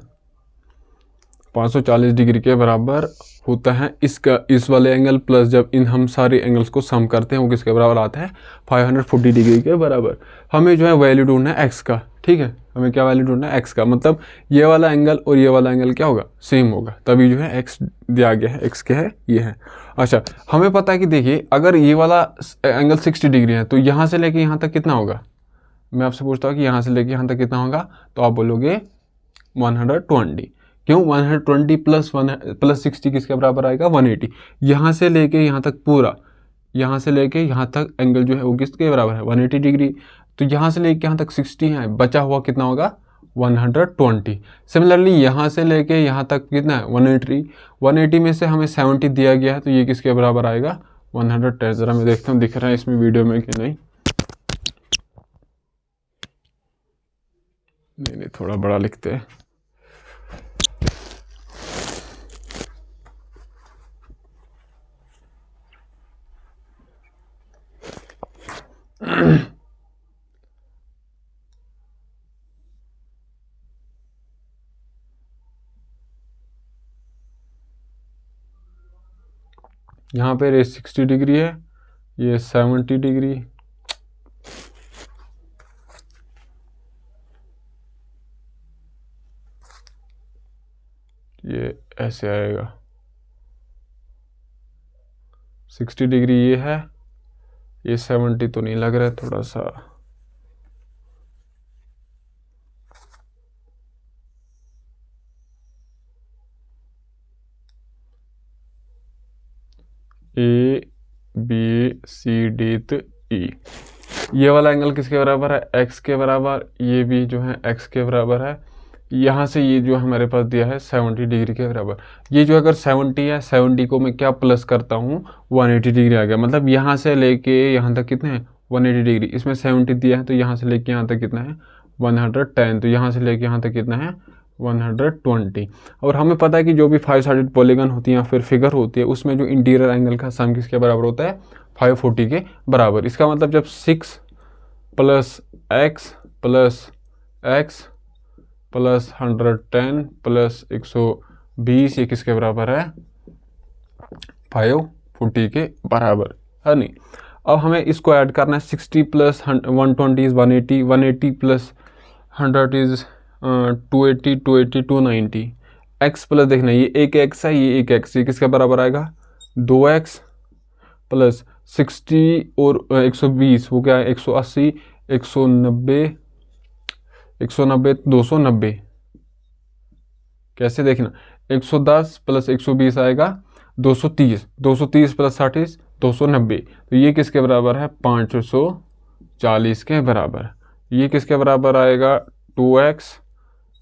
540 डिग्री के बराबर होता है इसका, इस वाले एंगल प्लस जब इन हम सारे एंगल्स को सम करते हैं वो किसके बराबर आता है? 540 डिग्री के बराबर। हमें जो है वैल्यू ढूंढना है एक्स का, ठीक है। हमें क्या वैल्यू ढूंढना है? एक्स का। मतलब ये वाला एंगल और ये वाला एंगल क्या होगा? सेम होगा, तभी जो है एक्स दिया गया है। एक्स क्या है? ये है। अच्छा, हमें पता है कि देखिए, अगर ये वाला एंगल 60 डिग्री है तो यहाँ से लेके यहाँ तक कितना होगा? मैं आपसे पूछता हूँ कि यहाँ से लेके यहाँ तक कितना होगा, तो आप बोलोगे 120। क्यों? 120 प्लस 60 किसके बराबर आएगा? 180। यहाँ से लेके यहाँ तक पूरा, यहाँ से लेके यहाँ तक एंगल जो है वो किसके बराबर है? 180 डिग्री। तो यहाँ से लेके यहाँ तक 60 है, बचा हुआ कितना होगा? 120। सिमिलरली यहाँ से लेके यहाँ तक कितना है? 180। 180 में से हमें 70 दिया गया है, तो ये किसके बराबर आएगा? 110। ज़रा मैं देखता हूँ दिख रहा है इसमें वीडियो में कि नहीं। नहीं, थोड़ा बड़ा लिखते हैं। यहाँ पे ये 60 डिग्री है, ये 70 डिग्री, ये ऐसे आएगा। 60 डिग्री ये है, ये 70 तो नहीं लग रहा है, थोड़ा सा A B C D E। ये वाला एंगल किसके बराबर है? एक्स के बराबर। ये भी जो है एक्स के बराबर है। यहाँ से ये जो हमारे पास दिया है 70 डिग्री के बराबर। ये जो अगर 70 है, 70 को मैं क्या प्लस करता हूँ? 180 डिग्री आ गया। मतलब यहाँ से लेके यहाँ तक कितने हैं? 180 डिग्री। इसमें 70 दिया है, तो यहाँ से लेके यहाँ तक कितना है? 110। तो यहाँ से लेके यहाँ तक कितना है? 120। और हमें पता है कि जो भी 5 साइडेड पॉलीगन होती है या फिर फिगर होती है, उसमें जो इंटीरियर एंगल का सम किसके बराबर होता है? 540 के बराबर। इसका मतलब जब 6 plus x plus x plus 110 plus 120, ये किसके बराबर है? 540 के बराबर, है नहीं। अब हमें इसको ऐड करना है। 60 plus 120 is 180, 180 plus 100 is 280, 280 290। X plus देखना, ये एक एक्स है, ये एक एक्स, ये किसके बराबर आएगा? 2x प्लस 60 और 120, वो क्या है? 180, 190, 190 290। कैसे देखना? 110 प्लस 120 आएगा 230, 230 प्लस 60 290। तो ये किसके बराबर है? 540 के बराबर। ये किसके बराबर आएगा? 2x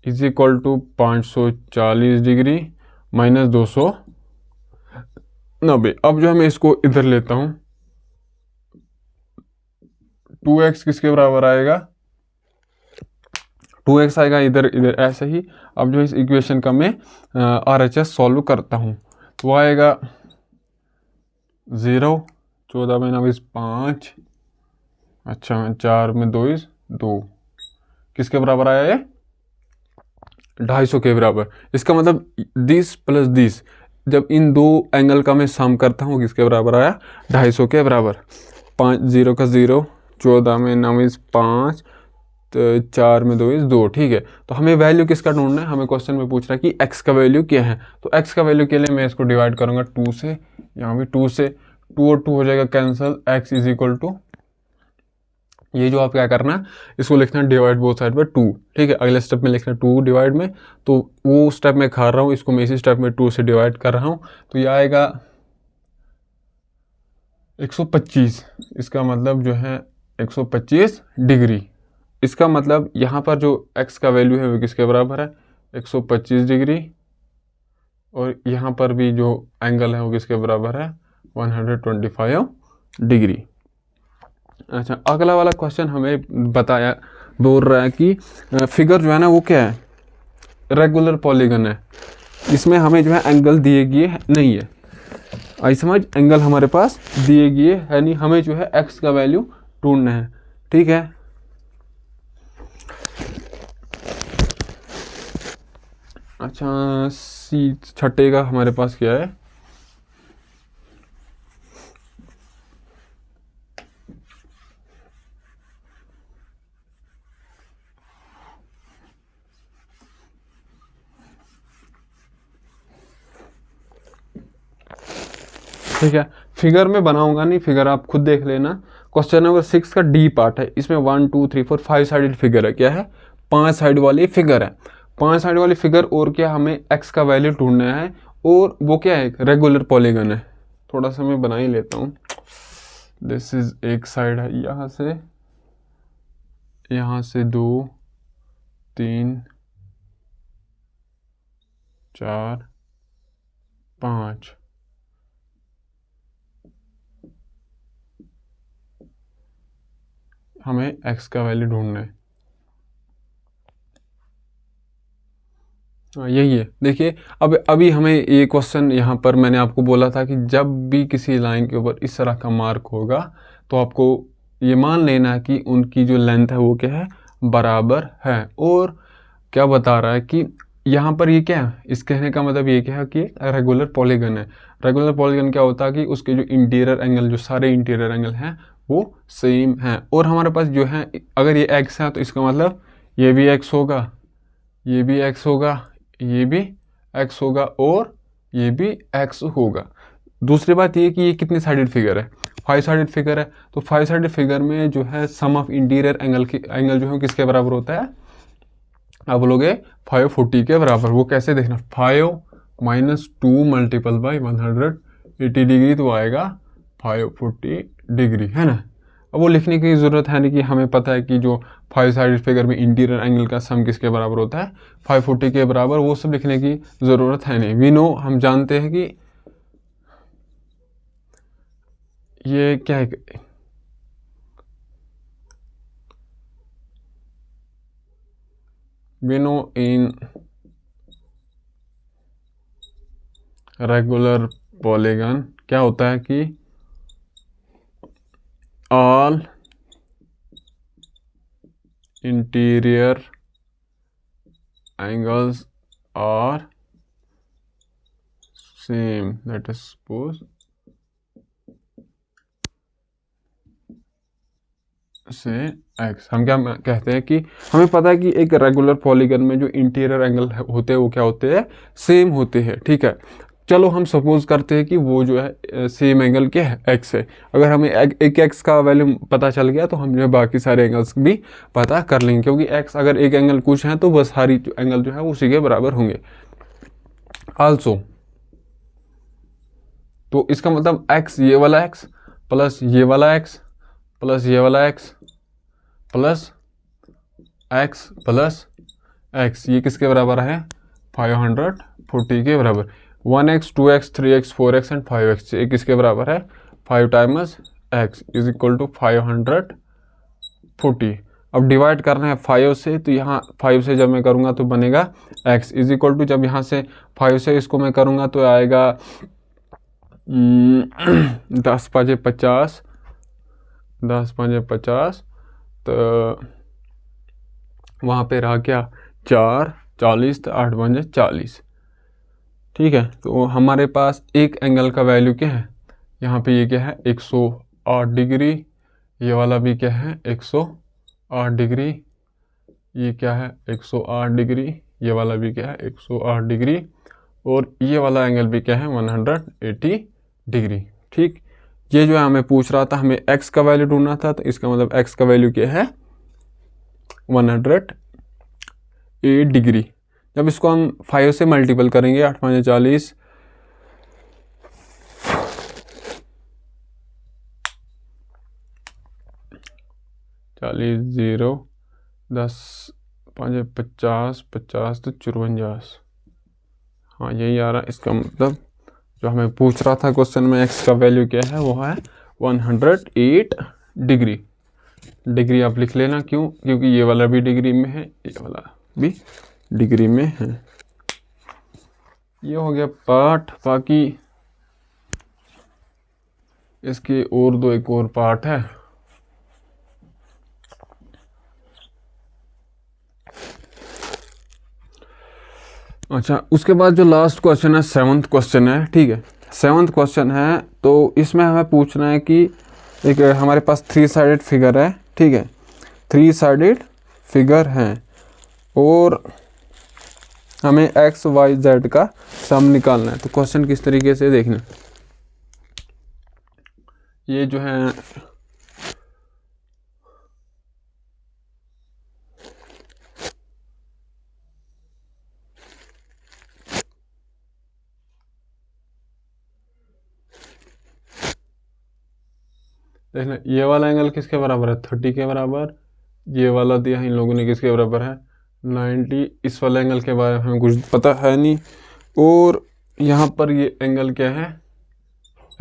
is equal to 540 degree minus 290। अब जो मैं इसको इधर लेता हूँ, 2x किसके बराबर आएगा? 2x आएगा इधर इधर ऐसे ही। अब जो इस इक्वेशन का मैं RHS सॉल्व करता हूँ तो आएगा 0, 14 में 9 5, अच्छा 4 में 2 2, किसके बराबर आया ये 250 के बराबर। इसका मतलब दिस प्लस दिस, जब इन दो एंगल का मैं सम करता हूँ किसके बराबर आया 250 के बराबर। 5 0 का 0, 14 में 9 5, तो 4 में 2 2, ठीक है। तो हमें वैल्यू किसका ढूंढना है, हमें क्वेश्चन में पूछ रहा है कि x का वैल्यू क्या है। तो x का वैल्यू के लिए मैं इसको डिवाइड करूँगा 2 से, यहाँ भी 2 से, 2 और 2 हो जाएगा cancel, x is equal to, ये जो आप क्या करना है इसको लिखना है डिवाइड बोथ साइड पे 2, ठीक है। अगले स्टेप में लिखना है 2 डिवाइड में, तो वो स्टेप में खा रहा हूँ, इसको मैं इसी स्टेप में 2 से डिवाइड कर रहा हूँ। तो ये आएगा 125, इसका मतलब जो है 125 डिग्री। इसका मतलब यहाँ पर जो x का वैल्यू है वो किसके बराबर है 125 डिग्री, और यहाँ पर भी जो एंगल है वो किसके बराबर है 125 डिग्री। अच्छा, अगला वाला क्वेश्चन हमें बताया, बोल रहा है कि फिगर जो है ना वो क्या है रेगुलर पॉलीगन है, इसमें हमें जो है एंगल दिए गए नहीं है। आई समझ, एंगल हमारे पास दिए गए है नहीं, हमें जो है x का वैल्यू ढूंढना है, ठीक है। अच्छा, सी छठे का हमारे पास क्या है, ठीक है। फिगर में बनाऊंगा नहीं, फिगर आप खुद देख लेना। क्वेश्चन नंबर 6 का डी पार्ट है, इसमें 1 2 3 4 5 साइडेड फिगर है, क्या है 5 साइड वाली फिगर है। 5 साइड वाली फिगर, और क्या हमें x का वैल्यू ढूंढना है, और वो क्या है रेगुलर पॉलीगन है। थोड़ा सा मैं बना ही लेता हूँ। दिस इज एक साइड है, यहाँ से 2 3 4 5, हमें x का वैल्यू ढूंढना है। यही है, देखिए अब अभी हमें ये क्वेश्चन यहाँ पर मैंने आपको बोला था कि जब भी किसी लाइन के ऊपर इस तरह का मार्क होगा तो आपको ये मान लेना है कि उनकी जो लेंथ है वो क्या है बराबर है। और क्या बता रहा है कि यहाँ पर ये क्या है, इस कहने का मतलब ये क्या है कि रेगुलर पॉलीगन है। रेगुलर पॉलीगन क्या होता है कि उसके जो इंटीरियर एंगल, जो सारे इंटीरियर एंगल हैं वो सेम हैं। और हमारे पास जो है अगर ये x है तो इसका मतलब ये भी x होगा, ये भी x होगा, ये भी x होगा, और ये भी x होगा। दूसरी बात ये कि ये कितनी साइडेड फिगर है 5 साइडेड फिगर है। तो 5 साइडेड फिगर में जो है सम ऑफ इंटीरियर एंगल जो है किसके बराबर होता है, आप बोलोगे 540 के बराबर। वो कैसे देखना, 5 माइनस 2 मल्टीपल बाई 180 डिग्री, तो आएगा 540 डिग्री, है ना। अब वो लिखने की ज़रूरत है नहीं कि हमें पता है कि जो 5 साइडेड फिगर में इंटीरियर एंगल का सम किसके बराबर होता है 540 के बराबर, वो सब लिखने की ज़रूरत है नहीं। वी नो, हम जानते हैं कि ये क्या है, we know in regular polygon क्या होता है कि all interior angles are same, let us suppose से x। हम क्या कहते हैं कि हमें पता है कि एक रेगुलर पॉलीगन में जो इंटीरियर एंगल होते हैं वो क्या होते हैं सेम होते हैं, ठीक है। चलो हम सपोज करते हैं कि वो जो है सेम एंगल क्या है x है। अगर हमें एक x का वैल्यू पता चल गया तो हम जो है बाकी सारे एंगल्स भी पता कर लेंगे, क्योंकि x अगर एक एंगल कुछ है तो बस सारी एंगल जो है उसी के बराबर होंगे। आल्सो, तो इसका मतलब x, ये वाला x प्लस ये वाला x प्लस ये वाला x plus x plus x, ये किसके बराबर है 540 के बराबर। 1x 2x 3x 4x and 5x, ये किसके बराबर है 5 times x is equal to 540। अब डिवाइड करना है 5 से, तो यहाँ 5 से जब मैं करूँगा तो बनेगा x इज इक्वल टू, जब यहाँ से 5 से इसको मैं करूँगा तो आएगा 10 5 50, 10 5 50, तो वहाँ पे रहा क्या 4 40, तो 8 5 40। ठीक है, तो हमारे पास एक एंगल का वैल्यू क्या है, यहाँ पे ये क्या है 108 डिग्री, ये वाला भी क्या है 108 डिग्री, ये क्या है 108 डिग्री, ये वाला भी क्या है 108 डिग्री, और ये वाला एंगल भी क्या है 180 डिग्री। ठीक, ये जो है हमें पूछ रहा था, हमें x का वैल्यू ढूंढना था, तो इसका मतलब x का वैल्यू क्या है 108 डिग्री। जब इसको हम 5 से मल्टीपल करेंगे, 8 5 40, 40 0 10 5 50 50, तो 54। हाँ यही आ रहा है। इसका मतलब जो हमें पूछ रहा था क्वेश्चन में x का वैल्यू क्या है, वो है 108 डिग्री। डिग्री आप लिख लेना, क्यों, क्योंकि ये वाला भी डिग्री में है, ये वाला भी डिग्री में है। ये हो गया पार्ट। बाकी इसके और दो एक और पार्ट है। अच्छा, उसके बाद जो लास्ट क्वेश्चन है 7th क्वेश्चन है। ठीक है, 7th क्वेश्चन है, तो इसमें हमें पूछना है कि एक हमारे पास 3 साइडेड फिगर है। ठीक है, 3 साइडेड फिगर है और हमें x y z का सम निकालना है। तो क्वेश्चन किस तरीके से देखना, ये जो है देखना, ये वाला एंगल किसके बराबर है 30 के बराबर, ये वाला दिया है इन लोगों ने किसके बराबर है 90। इस वाले एंगल के बारे में हमें कुछ पता है नहीं। और यहाँ पर ये एंगल क्या है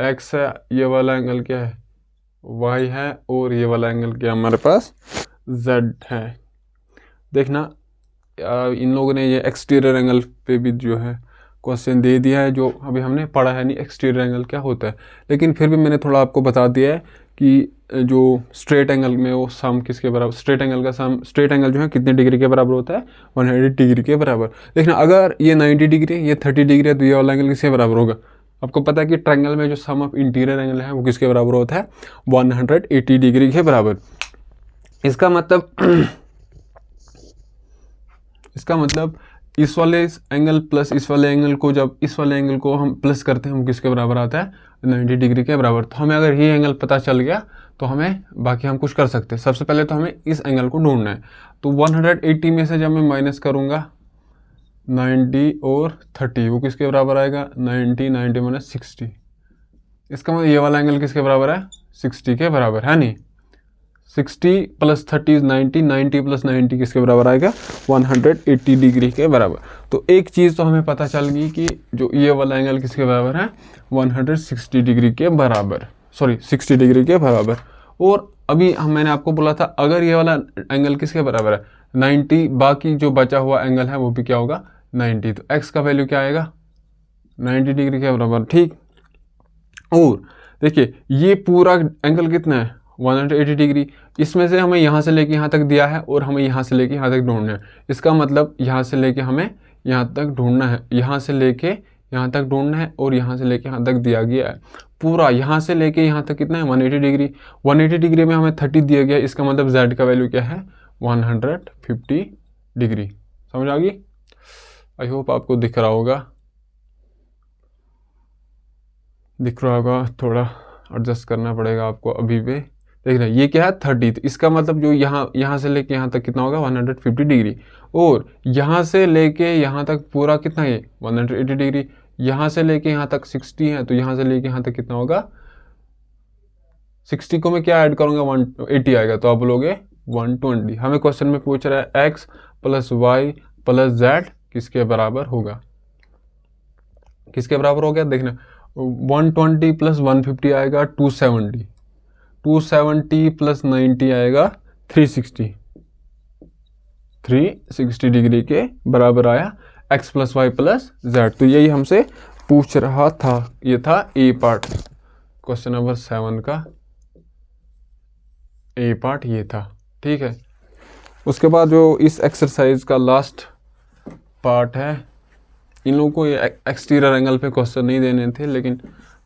x है, ये वाला एंगल क्या है y है, और ये वाला एंगल क्या हमारे पास z है। देखना इन लोगों ने ये एक्सटीरियर एंगल पे भी जो है क्वेश्चन दे दिया है, जो अभी हमने पढ़ा है नहीं एक्सटीरियर एंगल क्या होता है, लेकिन फिर भी मैंने थोड़ा आपको बता दिया है कि जो स्ट्रेट एंगल में वो सम किसके बराबर, स्ट्रेट एंगल का सम, स्ट्रेट एंगल जो है कितने डिग्री के बराबर होता है 180 डिग्री के बराबर। देखना अगर ये 90 डिग्री है, ये 30 डिग्री है, तो ये वाला एंगल किसके बराबर होगा। आपको पता है कि ट्रायंगल में जो सम ऑफ इंटीरियर एंगल है वो किसके बराबर होता है 180 डिग्री के बराबर। इसका मतलब इस वाले एंगल प्लस इस वाले एंगल को, जब इस वाले एंगल को हम प्लस करते हैं हम किसके बराबर आता है 90 डिग्री के बराबर। तो हमें अगर ये एंगल पता चल गया तो हमें बाकी हम कुछ कर सकते हैं। सबसे पहले तो हमें इस एंगल को ढूंढना है। तो 180 में से जब मैं माइनस करूँगा 90 और 30, वो किसके बराबर आएगा 90 90 माइनस 60। इसका मतलब ये वाला एंगल किसके बराबर है 60 के बराबर है नहीं। 60 प्लस 30 इज 90, 90 प्लस 90 किसके बराबर आएगा 180 डिग्री के बराबर। तो एक चीज़ तो हमें पता चल गई कि जो ये वाला एंगल किसके बराबर है 160 डिग्री के बराबर, सॉरी 60 डिग्री के बराबर। और अभी मैंने आपको बोला था अगर ये वाला एंगल किसके बराबर है 90, बाकी जो बचा हुआ एंगल है वो भी क्या होगा 90, तो x का वैल्यू क्या आएगा 90 डिग्री के बराबर। ठीक, और देखिए ये पूरा एंगल कितना है 180 डिग्री। इसमें से हमें यहाँ से लेके यहाँ तक दिया है और हमें यहाँ से लेके यहाँ तक ढूंढना है। इसका मतलब यहाँ से लेके हमें यहाँ तक ढूंढना है, यहाँ से लेके यहाँ तक ढूंढना है, और यहाँ से लेके यहाँ तक दिया गया है पूरा। यहाँ से लेके यहाँ तक कितना है 180 डिग्री। 180 डिग्री में हमें 30 दिया गया, इसका मतलब z का वैल्यू क्या है 150 डिग्री। समझ आ गई? आई होप आपको दिख रहा होगा, थोड़ा एडजस्ट करना पड़ेगा आपको अभी भी। देख रहे हैं ये क्या है 30, तो इसका मतलब जो यहाँ से लेके यहाँ तक कितना होगा 150 डिग्री, और यहाँ से लेके यहाँ तक पूरा कितना है 180 डिग्री। यहाँ से लेके यहाँ तक 60 है, तो यहाँ से लेके यहाँ तक कितना होगा 60 को मैं क्या ऐड करूँगा 180 आएगा, तो आप बोलोगे 120। हमें क्वेश्चन में पूछ रहा है x plus y plus z किसके बराबर होगा, किसके बराबर हो गया। देखना 120 प्लस 150 आएगा 270, 270 प्लस 90 आएगा 360। 360 डिग्री के बराबर आया x plus y plus z. तो यही हमसे पूछ रहा था, ये था ए पार्ट, क्वेश्चन नंबर 7 का ए पार्ट ये था। ठीक है, उसके बाद जो इस एक्सरसाइज का लास्ट पार्ट है, इन लोगों को ये एक्सटीरियर एंगल पे क्वेश्चन नहीं देने थे, लेकिन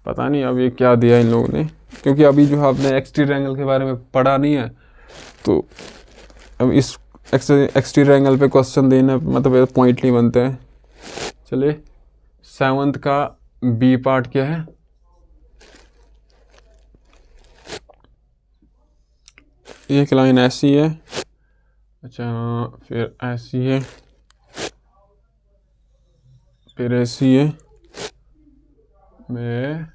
पता नहीं अब ये क्या दिया इन लोगों ने, क्योंकि अभी जो है आपने एक्सटीरियर एंगल के बारे में पढ़ा नहीं है, तो अब इस एक्सटीरियर एंगल पे क्वेश्चन देना मतलब पॉइंट नहीं बनते हैं। चलिए 7th का बी पार्ट क्या है, एक लाइन ऐसी है, अच्छा फिर ऐसी है, फिर ऐसी है, मैं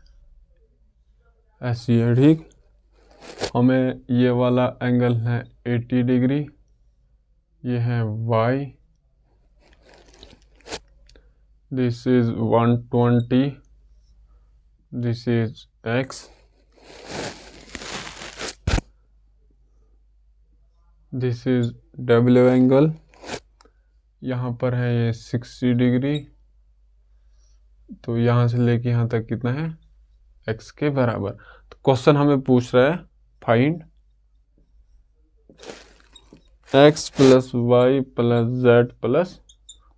ऐसी है। ठीक, हमें ये वाला एंगल है 80 डिग्री, ये है y, this is 120, this is x, this is w angle, यहाँ पर है ये 60 डिग्री, तो यहाँ से लेके यहाँ तक कितना है x के बराबर। तो क्वेश्चन हमें पूछ रहा है find x plus y plus z plus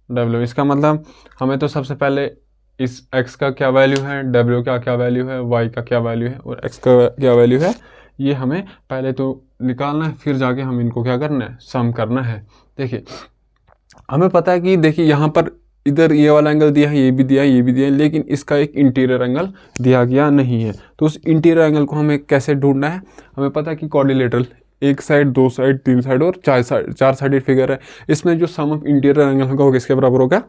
डब्ल्यू। इसका मतलब हमें तो सबसे पहले इस x का क्या वैल्यू है, w का क्या वैल्यू है, y का क्या वैल्यू है और x का क्या वैल्यू है, ये हमें पहले तो निकालना है, फिर जाके हम इनको क्या करना है, सम करना है। देखिए हमें पता है कि देखिए यहाँ पर इधर ये वाला एंगल दिया है, ये भी दिया है, ये भी दिया है, लेकिन इसका एक इंटीरियर एंगल दिया गया नहीं है। तो उस इंटीरियर एंगल को हमें कैसे ढूंढना है, हमें पता है कि क्वाड्रिलेटरल, एक साइड, दो साइड, तीन साइड और चार साइडेड फिगर है। इसमें जो सम ऑफ इंटीरियर एंगल होगा वो किसके बराबर होगा,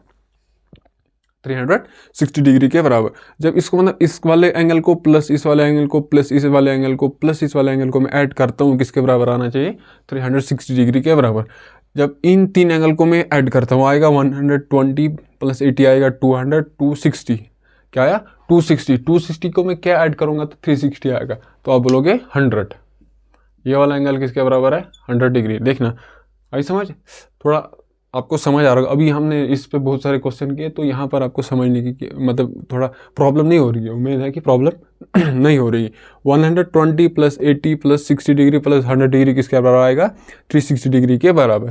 360 डिग्री के बराबर। जब इसको मतलब इस वाले एंगल को प्लस इस वाले एंगल को प्लस इस वाले एंगल को प्लस इस वाले एंगल को मैं ऐड करता हूँ, किसके बराबर आना चाहिए, 360 डिग्री के बराबर। जब इन तीन एंगल को मैं ऐड करता हूँ आएगा 120 प्लस 80 आएगा 200, 260 क्या आया 260, 260 को मैं क्या ऐड करूँगा तो 360 आएगा, तो आप बोलोगे 100। ये वाला एंगल किसके बराबर है, 100 डिग्री। देखना आई समझ, थोड़ा आपको समझ आ रहा होगा। अभी हमने इस पे बहुत सारे क्वेश्चन किए, तो यहाँ पर आपको समझने की मतलब थोड़ा प्रॉब्लम नहीं हो रही है, उम्मीद है कि प्रॉब्लम नहीं हो रही है। 120 plus 80 plus 60 degree plus 100 degree किसके बराबर आएगा, 360 डिग्री के बराबर।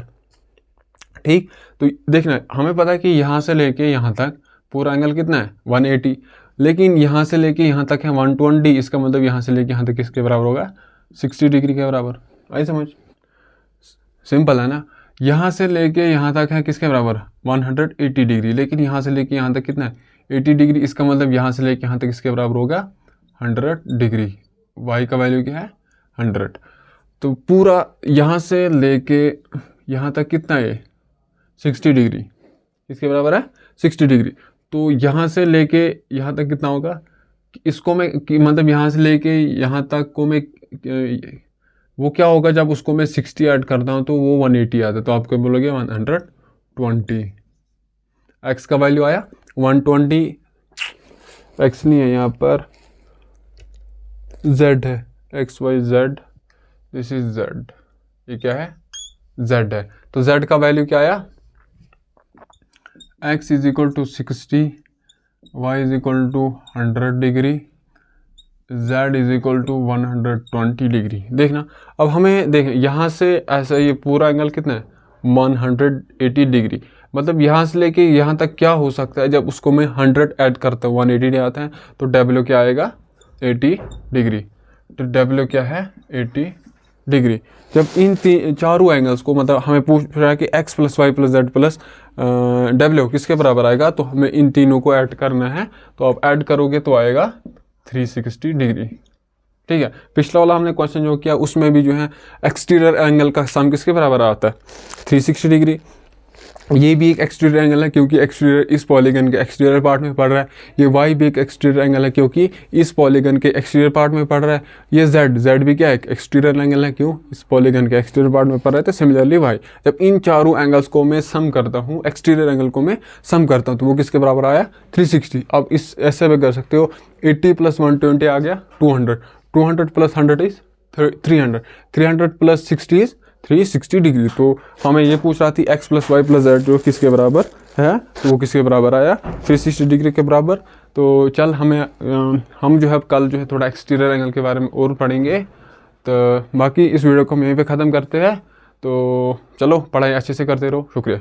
ठीक, तो देखना हमें पता है कि यहाँ से लेके यहाँ तक पूरा एंगल कितना है 180, लेकिन यहाँ से लेके यहाँ तक है 120, इसका मतलब यहाँ से लेके यहाँ तक किसके बराबर होगा, 60 डिग्री के बराबर। आई समझ, सिंपल है ना। यहाँ से लेके यहाँ तक है किसके बराबर 180 डिग्री, लेकिन यहाँ से लेके यहाँ तक कितना है 80 डिग्री, इसका मतलब यहाँ से लेके यहाँ तक किसके बराबर होगा 100 डिग्री। y का वैल्यू क्या है 100, तो पूरा यहाँ से लेके यहाँ तक कितना है 60 डिग्री, किसके बराबर है 60 डिग्री। तो यहाँ से लेके यहाँ तक कितना होगा, इसको मैं मतलब यहाँ से लेके यहाँ तक को मैं वो क्या होगा, जब उसको मैं 60 ऐड करता हूँ तो वो 180 आता है, तो आपको बोलोगे 120। x का वैल्यू आया 120, x नहीं है यहाँ पर, z है, x y z, this is z, ये क्या है z है। तो z का वैल्यू क्या आया, x is equal to 60, y is equal to 100 degree, z is equal to 120 degree. देखना अब हमें देखें यहाँ से ऐसा ये पूरा एंगल कितना है 180 डिग्री, मतलब यहाँ से लेके यहाँ तक क्या हो सकता है, जब उसको मैं 100 ऐड करता हूँ 180 आता है, तो w क्या आएगा 80 डिग्री। तो w क्या है 80 डिग्री। जब इन चारों एंगल्स को मतलब हमें पूछ रहा है कि x plus y plus z plus w किसके बराबर आएगा, तो हमें इन तीनों को ऐड करना है, तो आप ऐड करोगे तो आएगा 360 डिग्री। ठीक है, पिछला वाला हमने क्वेश्चन जो किया उसमें भी जो है एक्सटीरियर एंगल का सम किसके बराबर आता है 360 डिग्री। ये भी एक एक्सटीरियर एंगल है क्योंकि एक्सटीरियर इस पॉलीगन के एक्सटीरियर पार्ट में पड़ रहा है। ये y भी एक एक्सटीरियर एंगल है क्योंकि इस पॉलीगन के एक्सटीरियर पार्ट में पड़ रहा है। ये z भी क्या है, एक्सटीरियर एंगल है, क्यों, इस पॉलीगन के एक्सटीरियर पार्ट में पड़ रहा है। तो सिमिलरली y, जब इन चारों एंगल्स को मैं सम करता हूँ, एक्सटीरियर एंगल को मैं सम करता हूँ, तो वो किसके बराबर आया 360। अब इस ऐसे भी कर सकते हो, 80 प्लस 120 आ गया 200, 200 plus 100 is 300, 300 plus 60 is 360 degree. तो हमें ये पूछ रहा थी x + y + z जो किसके बराबर है, तो वो किसके बराबर आया, 360 डिग्री के बराबर। तो चल हम जो है कल जो है थोड़ा एक्सटीरियर एंगल के बारे में और पढ़ेंगे। तो बाकी इस वीडियो को हम यहीं पे ख़त्म करते हैं। तो चलो पढ़ाई अच्छे से करते रहो, शुक्रिया।